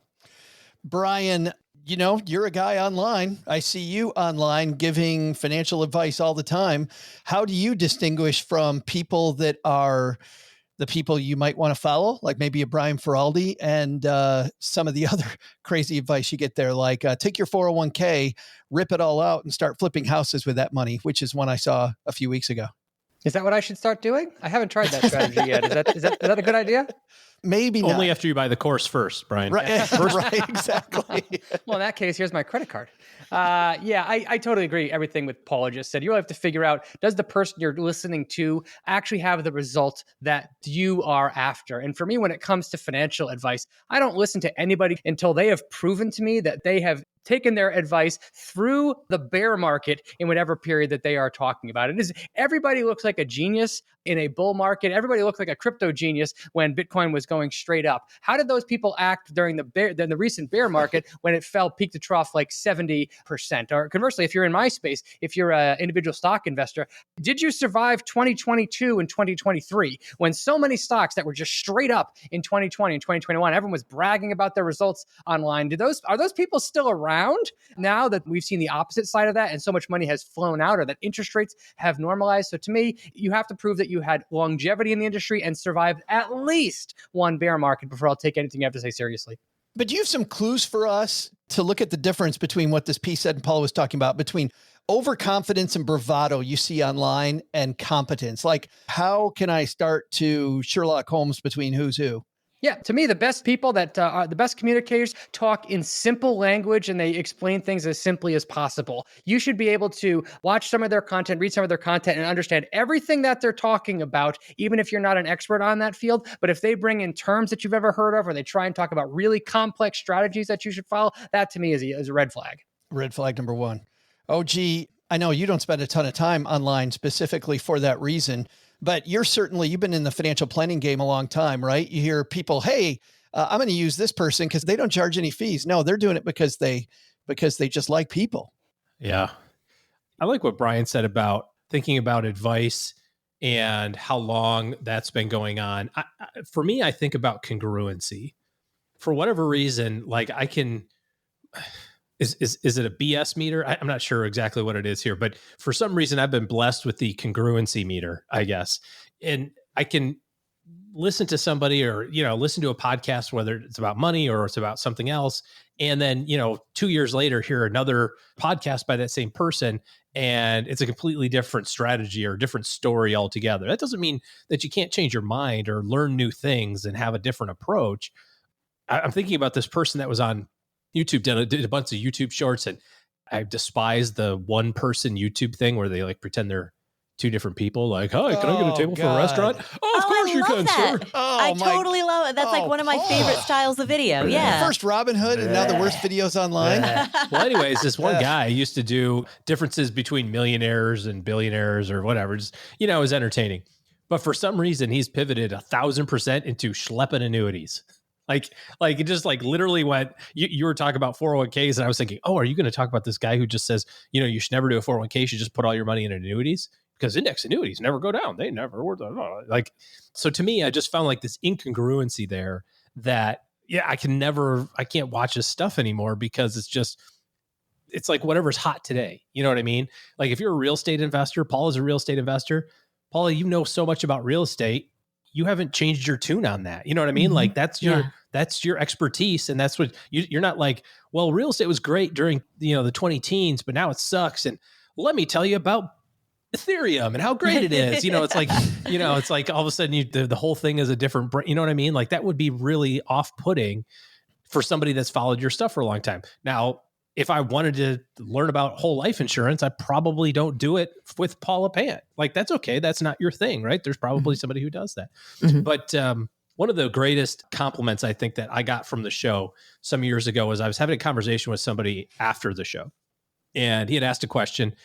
Brian, you know, you're a guy online. I see you online giving financial advice all the time. How do you distinguish from people that are the people you might want to follow, like maybe a Brian Feroldi, and some of the other crazy advice you get there, like take your 401k, rip it all out, and start flipping houses with that money, which is one I saw a few weeks ago. Is that what I should start doing? I haven't tried that strategy yet. Is that a good idea? Maybe not. Only after you buy the course first, Brian. Right, right, exactly. Well, in that case, here's my credit card. I totally agree. Everything with Paula just said. You have to figure out, does the person you're listening to actually have the result that you are after? And for me, when it comes to financial advice, I don't listen to anybody until they have proven to me that they have taken their advice through the bear market in whatever period that they are talking about. It is, everybody looks like a genius in a bull market. Everybody looked like a crypto genius when Bitcoin was going straight up. How did those people act during the recent bear market when it fell peak to trough like 70%? Or conversely, if you're in my space, if you're an individual stock investor, did you survive 2022 and 2023 when so many stocks that were just straight up in 2020 and 2021, everyone was bragging about their results online? Are those people still around now that we've seen the opposite side of that and so much money has flown out, or that interest rates have normalized? So to me, you have to prove that you had longevity in the industry and survived at least one bear market before I'll take anything you have to say seriously. But do you have some clues for us to look at the difference between what this piece said and Paula was talking about, between overconfidence and bravado you see online and competence? Like, how can I start to Sherlock Holmes between who's who? Yeah, to me, the best people that are the best communicators talk in simple language and they explain things as simply as possible. You should be able to watch some of their content, read some of their content, and understand everything that they're talking about, even if you're not an expert on that field. But if they bring in terms that you've ever heard of, or they try and talk about really complex strategies that you should follow, that to me is a red flag. Red flag number 1. Oh, gee, I know you don't spend a ton of time online specifically for that reason. But you've been in the financial planning game a long time, right? You hear people, hey, I'm going to use this person because they don't charge any fees. No, they're doing it because they just like people. Yeah. I like what Brian said about thinking about advice and how long that's been going on. For me, I think about congruency. For whatever reason, like I can, is it a BS meter? I'm not sure exactly what it is here, but for some reason I've been blessed with the congruency meter, I guess. And I can listen to somebody or, listen to a podcast, whether it's about money or it's about something else. And then, 2 years later, hear another podcast by that same person, and it's a completely different strategy or different story altogether. That doesn't mean that you can't change your mind or learn new things and have a different approach. I'm thinking about this person that was on YouTube, did a bunch of YouTube shorts, and I despise the one person YouTube thing where they like pretend they're two different people. Like, hi, can I get a table for a restaurant? Oh, of course you can, that. sir. I totally love it. That's like one of my favorite styles of video. Yeah. First Robin Hood and now the worst videos online. Well, anyways, this one guy used to do differences between millionaires and billionaires or whatever. Just, it was entertaining. But for some reason, he's pivoted 1,000% into schlepping annuities. Like it just like literally went, you were talking about 401ks and I was thinking, oh, are you going to talk about this guy who just says, you should never do a 401k, you should just put all your money in annuities? Because index annuities never go down. They never were like, so to me, I just found like this incongruency there that, I can't watch this stuff anymore because it's like whatever's hot today. You know what I mean? Like if you're a real estate investor, Paula's a real estate investor. Paula, you know so much about real estate. You haven't changed your tune on that. You know what I mean? Mm-hmm. Like that's your expertise. And that's what you're not like, well, real estate was great during, the 2010s, but now it sucks. And let me tell you about Ethereum and how great it is. It's like, it's like all of a sudden the whole thing is a different, you know what I mean? Like that would be really off-putting for somebody that's followed your stuff for a long time. Now, if I wanted to learn about whole life insurance, I probably don't do it with Paula Pant. Like, that's okay. That's not your thing, right? There's probably somebody who does that. Mm-hmm. But one of the greatest compliments I think that I got from the show some years ago was I was having a conversation with somebody after the show, and he had asked a question.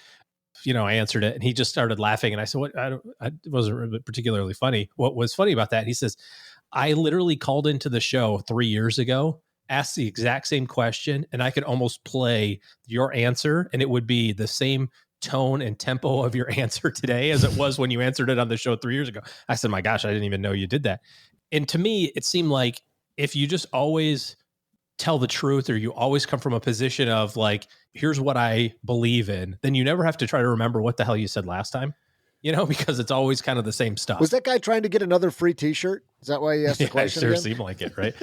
I answered it, and he just started laughing. And I said, "What? It wasn't particularly funny. What was funny about that?" He says, "I literally called into the show 3 years ago, asked the exact same question, and I could almost play your answer, and it would be the same tone and tempo of your answer today as it was when you answered it on the show 3 years ago." I said, "My gosh, I didn't even know you did that." And to me, it seemed like if you just always tell the truth, or you always come from a position of like, here's what I believe in, then you never have to try to remember what the hell you said last time, because it's always kind of the same stuff. Was that guy trying to get another free t-shirt? Is that why he asked the question? It sure seemed like it, right?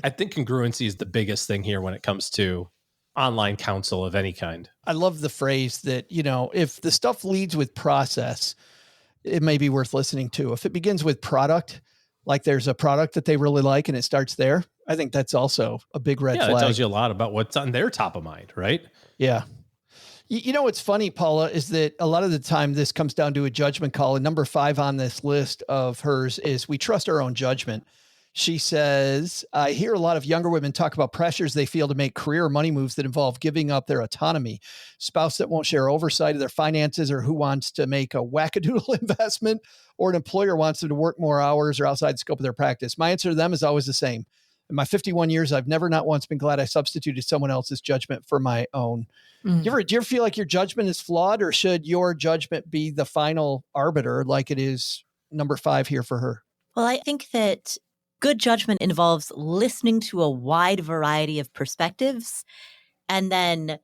I think congruency is the biggest thing here when it comes to online counsel of any kind. I love the phrase that, if the stuff leads with process, it may be worth listening to. If it begins with product, like there's a product that they really like and it starts there, I think that's also a big red flag. That tells you a lot about what's on their top of mind, right? Yeah. What's funny, Paula, is that a lot of the time this comes down to a judgment call. And number 5 on this list of hers is we trust our own judgment. She says, I hear a lot of younger women talk about pressures they feel to make career or money moves that involve giving up their autonomy. Spouse that won't share oversight of their finances, or who wants to make a wackadoodle investment, or an employer wants them to work more hours or outside the scope of their practice. My answer to them is always the same. In my 51 years, I've never not once been glad I substituted someone else's judgment for my own. Mm. Do you ever feel like your judgment is flawed, or should your judgment be the final arbiter like it is number 5 here for her? Well, I think that good judgment involves listening to a wide variety of perspectives and then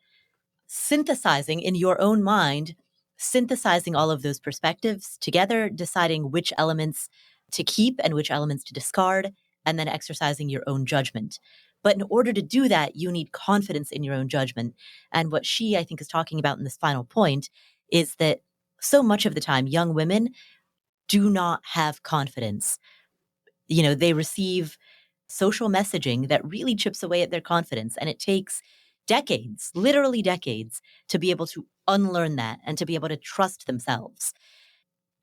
synthesizing in your own mind, synthesizing all of those perspectives together, deciding which elements to keep and which elements to discard, and then exercising your own judgment. But in order to do that, you need confidence in your own judgment. And what she, I think, is talking about in this final point is that so much of the time, young women do not have confidence. They receive social messaging that really chips away at their confidence. And it takes decades, literally decades, to be able to unlearn that and to be able to trust themselves.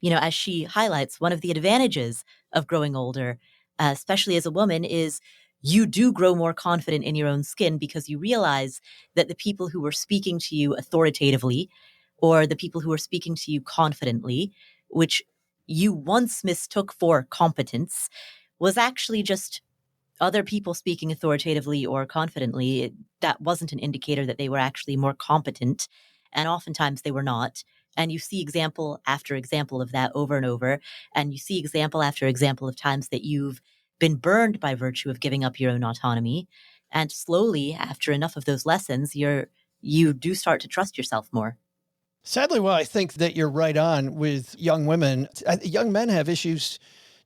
As she highlights, one of the advantages of growing older, especially as a woman, is you do grow more confident in your own skin because you realize that the people who were speaking to you authoritatively, or the people who were speaking to you confidently, which you once mistook for competence, was actually just other people speaking authoritatively or confidently. That wasn't an indicator that they were actually more competent, and oftentimes they were not. And you see example after example of that over and over. And you see example after example of times that you've been burned by virtue of giving up your own autonomy. And slowly, after enough of those lessons, you do start to trust yourself more. Sadly, well, I think that you're right on with young women. Young men have issues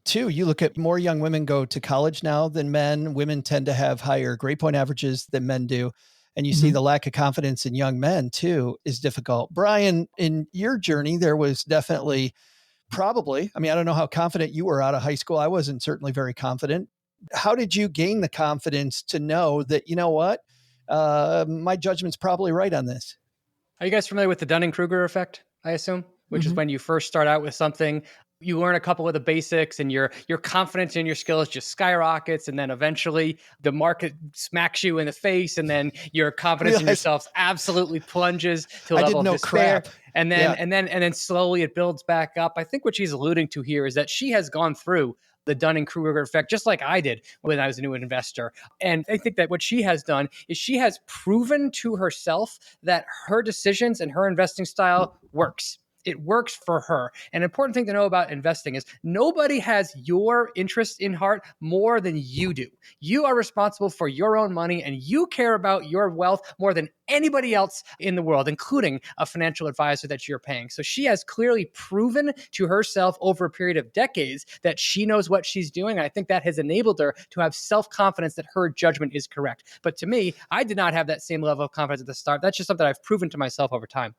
too. You look at more young women go to college now than men. Women tend to have higher grade point averages than men do. And you see the lack of confidence in young men too is difficult. Brian, in your journey, there was definitely probably, I mean, I don't know how confident you were out of high school. I wasn't certainly very confident. How did you gain the confidence to know that, you know what, my judgment's probably right on this? Are you guys familiar with the Dunning-Kruger effect, I assume? Which is when you first start out with something, you learn a couple of the basics and your confidence in your skills just skyrockets. And then eventually the market smacks you in the face. And then your confidence in yourself absolutely plunges to a level of despair. Crap. And then slowly it builds back up. I think what she's alluding to here is that she has gone through the Dunning-Kruger effect, just like I did when I was a new investor. And I think that what she has done is she has proven to herself that her decisions and her investing style works. It works for her. An important thing to know about investing is nobody has your interest in heart more than you do. You are responsible for your own money and you care about your wealth more than anybody else in the world, including a financial advisor that you're paying. So she has clearly proven to herself over a period of decades that she knows what she's doing. I think that has enabled her to have self-confidence that her judgment is correct. But to me, I did not have that same level of confidence at the start. That's just something I've proven to myself over time.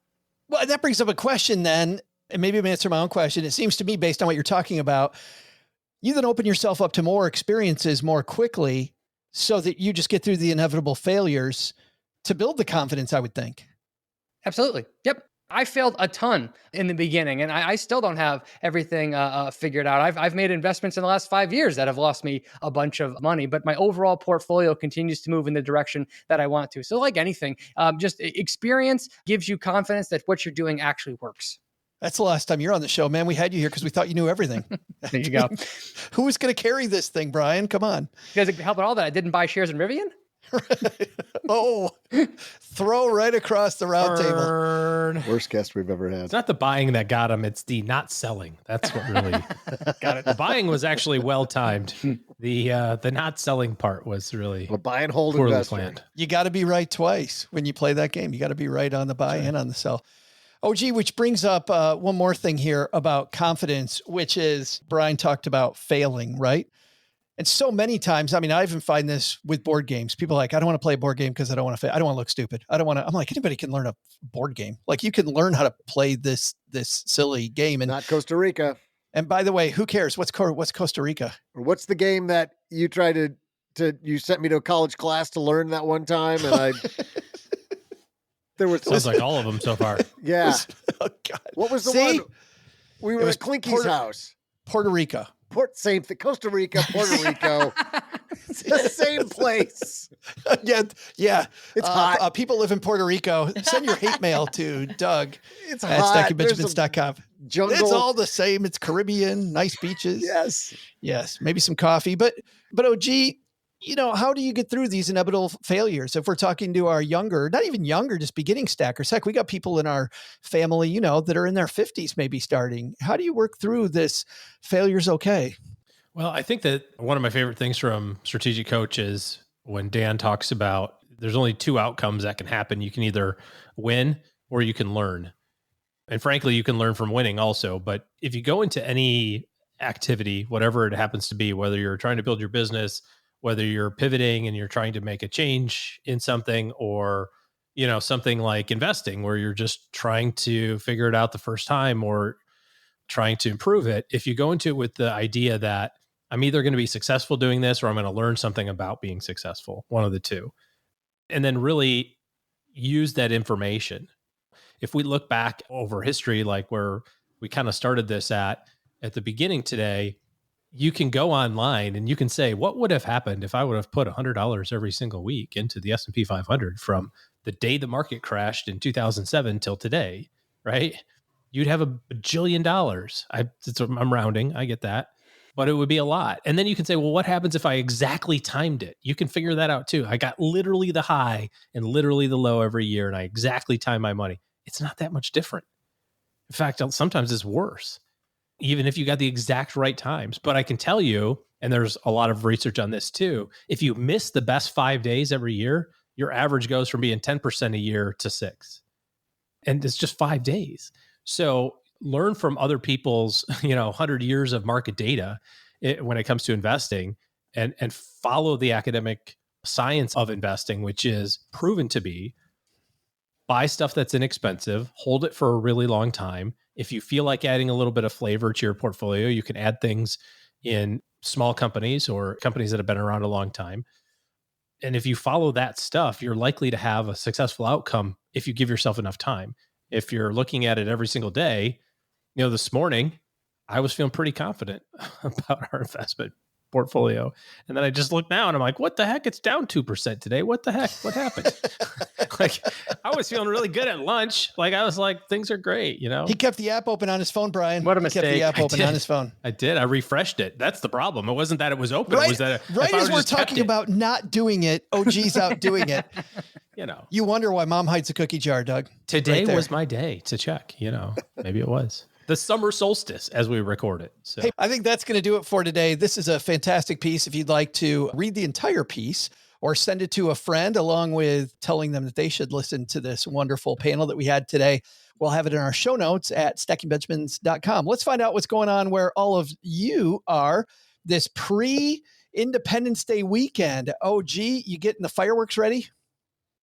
Well, that brings up a question then, and maybe I'm answer my own question. It seems to me, based on what you're talking about, you then open yourself up to more experiences more quickly so that you just get through the inevitable failures to build the confidence, I would think. Absolutely. Yep. I failed a ton in the beginning, and I still don't have everything figured out. I've made investments in the last 5 years that have lost me a bunch of money, but my overall portfolio continues to move in the direction that I want to. So like anything, just experience gives you confidence that what you're doing actually works. That's the last time you're on the show, man. We had you here because we thought you knew everything. There you go. Who was going to carry this thing, Brian? Come on. You guys help at all that I didn't buy shares in Rivian? Oh, throw right across the round table. Worst guest we've ever had. It's not the buying that got him, it's the not selling. That's what really got it. The buying was actually well timed. The not selling part was really a buy and hold poorly investor. planned. You got to be right twice when you play that game. You got to be right on the buy and on the sell. Oh, gee, which brings up one more thing here about confidence, which is Brian talked about failing, right? And so many times, I mean, I even find this with board games. People are like, I don't want to play a board game because I don't want to fail. I don't want to look stupid. I don't want to. I'm like, anybody can learn a board game. Like you can learn how to play this silly game. And not Costa Rica. And by the way, who cares? What's Costa Rica? Or what's the game that you tried you sent me to a college class to learn that one time? And there was Sounds like all of them so far. Yeah. Oh God. What was the one? We were at Clinky's house. Puerto Rico. Same thing. Costa Rica, Puerto Rico. It's the same place. Yeah. It's hot. People live in Puerto Rico. Send your hate mail to Doug it's at hot. StackyBenjamins.com. Jungle. It's all the same. It's Caribbean, nice beaches. Yes. Maybe some coffee. But OG, you know, how do you get through these inevitable failures? If we're talking to our younger, not even younger, just beginning stackers, heck, we got people in our family, you know, that are in their 50s, maybe starting. How do you work through this? Failure's okay. Well, I think that one of my favorite things from Strategic Coach is when Dan talks about there's only two outcomes that can happen. You can either win or you can learn. And frankly, you can learn from winning also. But if you go into any activity, whatever it happens to be, whether you're trying to build your business, whether you're pivoting and you're trying to make a change in something, or, you know, something like investing where you're just trying to figure it out the first time or trying to improve it. If you go into it with the idea that I'm either going to be successful doing this or I'm going to learn something about being successful, one of the two, and then really use that information. If we look back over history, like where we kind of started this at the beginning today, you can go online and you can say, what would have happened if I would have put $100 every single week into the S&P 500 from the day the market crashed in 2007 till today, right? You'd have $1 bajillion. I'm rounding, I get that, but it would be a lot. And then you can say, well, what happens if I exactly timed it? You can figure that out too. I got literally the high and literally the low every year, and I exactly time my money. It's not that much different. In fact, sometimes it's worse, even if you got the exact right times. But I can tell you, and there's a lot of research on this too, if you miss the best 5 days every year, your average goes from being 10% a year to 6. And it's just 5 days. So learn from other people's, 100 years of market data when it comes to investing, and follow the academic science of investing, which is proven to be buy stuff that's inexpensive, hold it for a really long time. If you feel like adding a little bit of flavor to your portfolio, you can add things in small companies or companies that have been around a long time. And if you follow that stuff, you're likely to have a successful outcome if you give yourself enough time. If you're looking at it every single day, this morning, I was feeling pretty confident about our investment portfolio. And then I just look now and I'm like, what the heck? It's down 2% today. What the heck? What happened? Like, I was feeling really good at lunch. Like, I was like, things are great, He kept the app open on his phone, Brian. What a mistake. He kept the app open on his phone. I did. I refreshed it. That's the problem. It wasn't that it was open. Right, It was that right as we're talking about not doing it, OG's out doing it. You wonder why mom hides a cookie jar, Doug. Today was my day to check, maybe it was. The summer solstice as we record it. So Hey, I think that's going to do it for today. This is a fantastic piece. If you'd like to read the entire piece or send it to a friend along with telling them that they should listen to this wonderful panel that we had today, we'll have it in our show notes at stackingbenjamins.com. Let's find out what's going on where all of you are this pre-Independence Day weekend. OG, you getting the fireworks ready?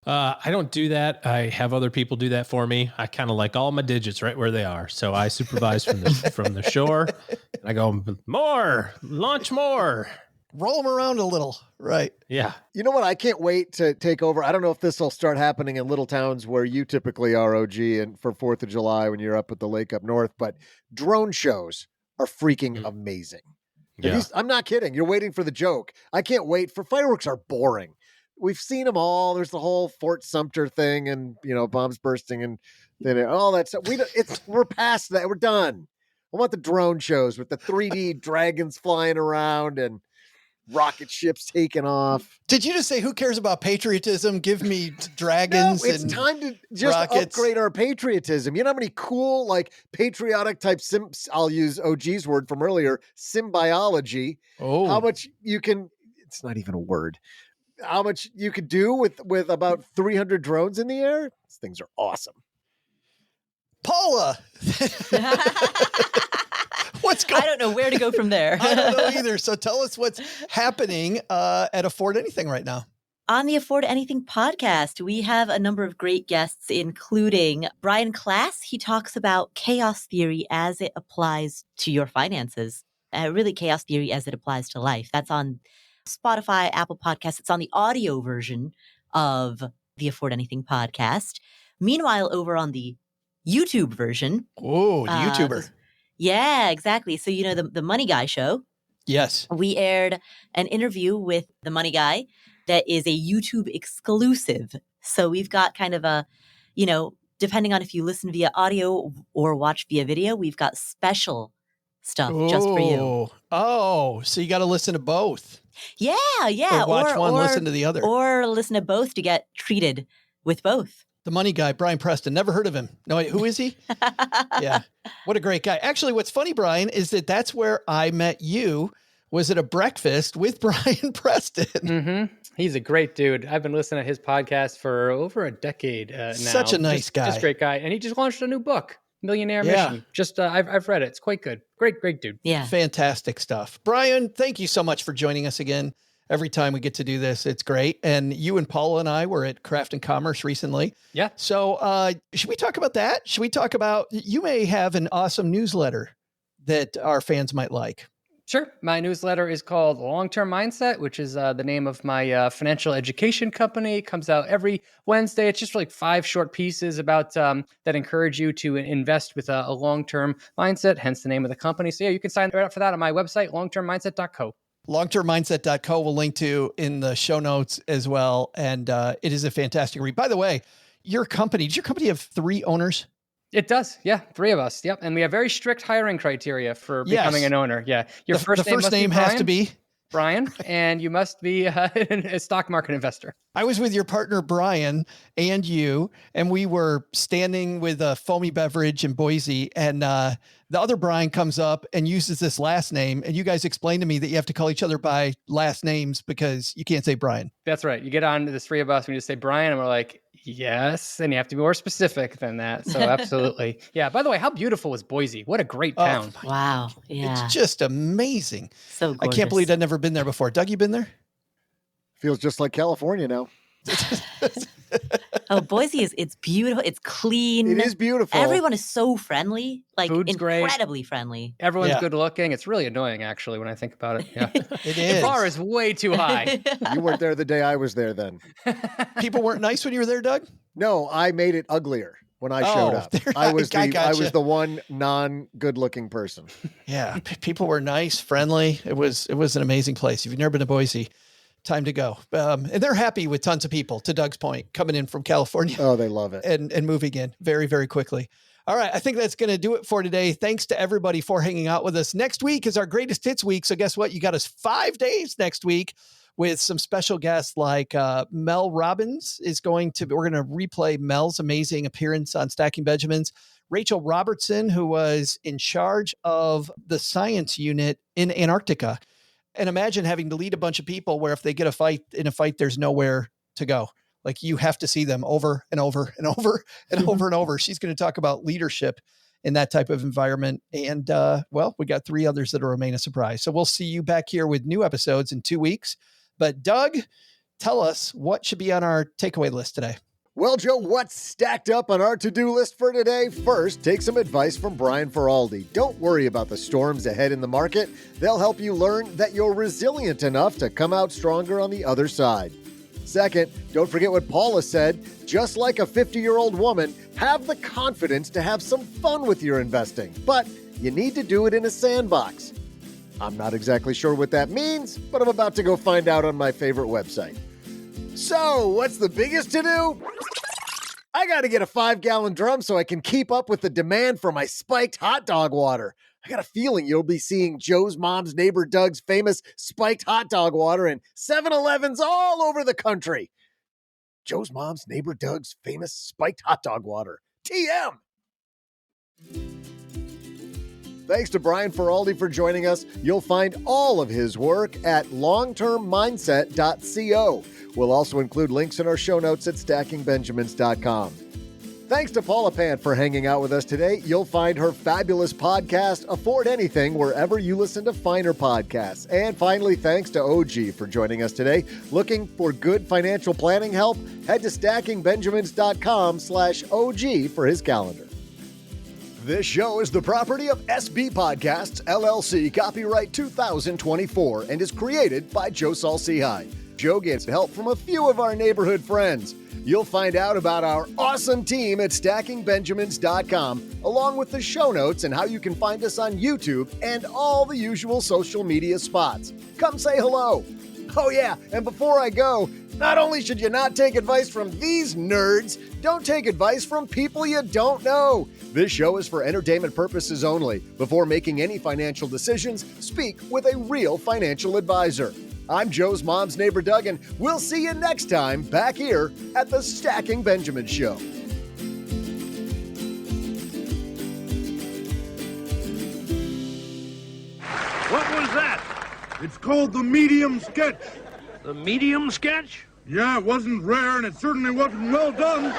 I don't do that. I have other people do that for me. I kind of like all my digits right where they are. So I supervise from the shore. And I go, more, launch more. Roll them around a little. Right. Yeah. You know what? I can't wait to take over. I don't know if this will start happening in little towns where you typically are, OG, and for 4th of July when you're up at the lake up north, but drone shows are freaking amazing. Yeah. I'm not kidding. You're waiting for the joke. I can't wait for fireworks are boring. We've seen them all. There's the whole Fort Sumter thing and, bombs bursting and then all that stuff. We're past that. We're done. I want the drone shows with the 3D dragons flying around and rocket ships taking off. Did you just say, who cares about patriotism? Give me dragons. No, it's time to just rockets. Upgrade our patriotism. You know how many cool, patriotic type I'll use OG's word from earlier, symbiology. Oh, how much you can, it's not even a word. How much you could do with about 300 drones in the air. These things are awesome. Paula. What's going on? I don't know where to go from there. I don't know either. So tell us what's happening at Afford Anything right now. On the Afford Anything podcast, we have a number of great guests, including Brian Klass. He talks about chaos theory as it applies to your finances. Really chaos theory as it applies to life. That's on Spotify, Apple Podcasts. It's on the audio version of the Afford Anything podcast. Meanwhile, over on the YouTube version. Oh, the YouTuber. Yeah, exactly. So, the Money Guy show. Yes. We aired an interview with the Money Guy that is a YouTube exclusive. So we've got kind of a, depending on if you listen via audio or watch via video, we've got special stuff just for you. Oh, so you got to listen to both. Yeah. Or watch one, listen to the other. Or listen to both to get treated with both. The Money Guy, Brian Preston. Never heard of him. No, wait, who is he? Yeah. What a great guy. Actually, what's funny, Brian, is that's where I met you, was at a breakfast with Brian Preston. Mm-hmm. He's a great dude. I've been listening to his podcast for over a decade now. Such a nice guy. Just a great guy. And he just launched a new book, Millionaire Mission. Just I've read it. It's quite good. Great dude. Yeah. Fantastic stuff. Brian, thank you so much for joining us again. Every time we get to do this, it's great. And you and Paula and I were at Craft and Commerce recently. Yeah. So should we talk about that? Should we talk about, you may have an awesome newsletter that our fans might like. Sure. My newsletter is called Long-Term Mindset, which is the name of my financial education company. It comes out every Wednesday. It's just 5 short pieces about that encourage you to invest with a long-term mindset, hence the name of the company. So yeah, you can sign right up for that on my website, longtermmindset.co. Longtermmindset.co we'll link to in the show notes as well. And it is a fantastic read. By the way, does your company have 3 owners? It does. Yeah. 3 of us. Yep. And we have very strict hiring criteria for becoming an owner. Yeah. The first name has to be. Brian, and you must be a stock market investor. I was with your partner, Brian, and you, and we were standing with a foamy beverage in Boise, and the other Brian comes up and uses this last name, and you guys explained to me that you have to call each other by last names because you can't say Brian. That's right. You get on to the three of us and you just say Brian, and we're like, yes, and you have to be more specific than that. So absolutely. Yeah, by the way, how beautiful was Boise? What a great town. Wow. Yeah. It's just amazing. So gorgeous. I can't believe I've never been there before. Doug, you been there? Feels just like California now. Oh, Boise it's beautiful. It's clean. It is beautiful. Everyone is so friendly, like Food's incredibly friendly. Everyone's good looking. It's really annoying, actually, when I think about it. Yeah. It is. The bar is way too high. You weren't there the day I was there then. People weren't nice when you were there, Doug? No, I made it uglier when I showed up. I was the one non-good looking person. Yeah, people were nice, friendly. It was an amazing place. If you've never been to Boise, time to go. And they're happy with tons of people, to Doug's point, coming in from California. Oh, they love it. And moving in very, very quickly. All right, I think that's going to do it for today. Thanks to everybody for hanging out with us. Next week is our greatest hits week. So guess what? You got us 5 days next week with some special guests like Mel Robbins we're going to replay Mel's amazing appearance on Stacking Benjamins. Rachel Robertson, who was in charge of the science unit in Antarctica. And imagine having to lead a bunch of people where if they get in a fight, there's nowhere to go. Like you have to see them over and over and over and over and over. She's going to talk about leadership in that type of environment. And we got 3 others that'll remain a surprise. So we'll see you back here with new episodes in 2 weeks. But Doug, tell us what should be on our takeaway list today. Well, Joe, what's stacked up on our to-do list for today? First, take some advice from Brian Feroldi. Don't worry about the storms ahead in the market. They'll help you learn that you're resilient enough to come out stronger on the other side. Second, don't forget what Paula said. Just like a 50-year-old woman, have the confidence to have some fun with your investing. But you need to do it in a sandbox. I'm not exactly sure what that means, but I'm about to go find out on my favorite website. So, what's the biggest to-do? I got to get a 5-gallon drum so I can keep up with the demand for my spiked hot dog water. I got a feeling you'll be seeing Joe's mom's neighbor Doug's famous spiked hot dog water in 7-Elevens all over the country. Joe's mom's neighbor Doug's famous spiked hot dog water. TM! Thanks to Brian Feroldi for joining us. You'll find all of his work at longtermmindset.co. We'll also include links in our show notes at stackingbenjamins.com. Thanks to Paula Pant for hanging out with us today. You'll find her fabulous podcast, Afford Anything, wherever you listen to finer podcasts. And finally, thanks to OG for joining us today. Looking for good financial planning help? Head to stackingbenjamins.com/OG for his calendar. This show is the property of SB Podcasts, LLC, copyright 2024, and is created by Joe Saul-Sehy. Joe gets help from a few of our neighborhood friends. You'll find out about our awesome team at stackingbenjamins.com, along with the show notes and how you can find us on YouTube and all the usual social media spots. Come say hello. Oh yeah, and before I go, not only should you not take advice from these nerds, don't take advice from people you don't know. This show is for entertainment purposes only. Before making any financial decisions, speak with a real financial advisor. I'm Joe's mom's neighbor Doug, and we'll see you next time back here at the Stacking Benjamin Show. What was that? It's called the medium sketch. The medium sketch? Yeah, it wasn't rare, and it certainly wasn't well done.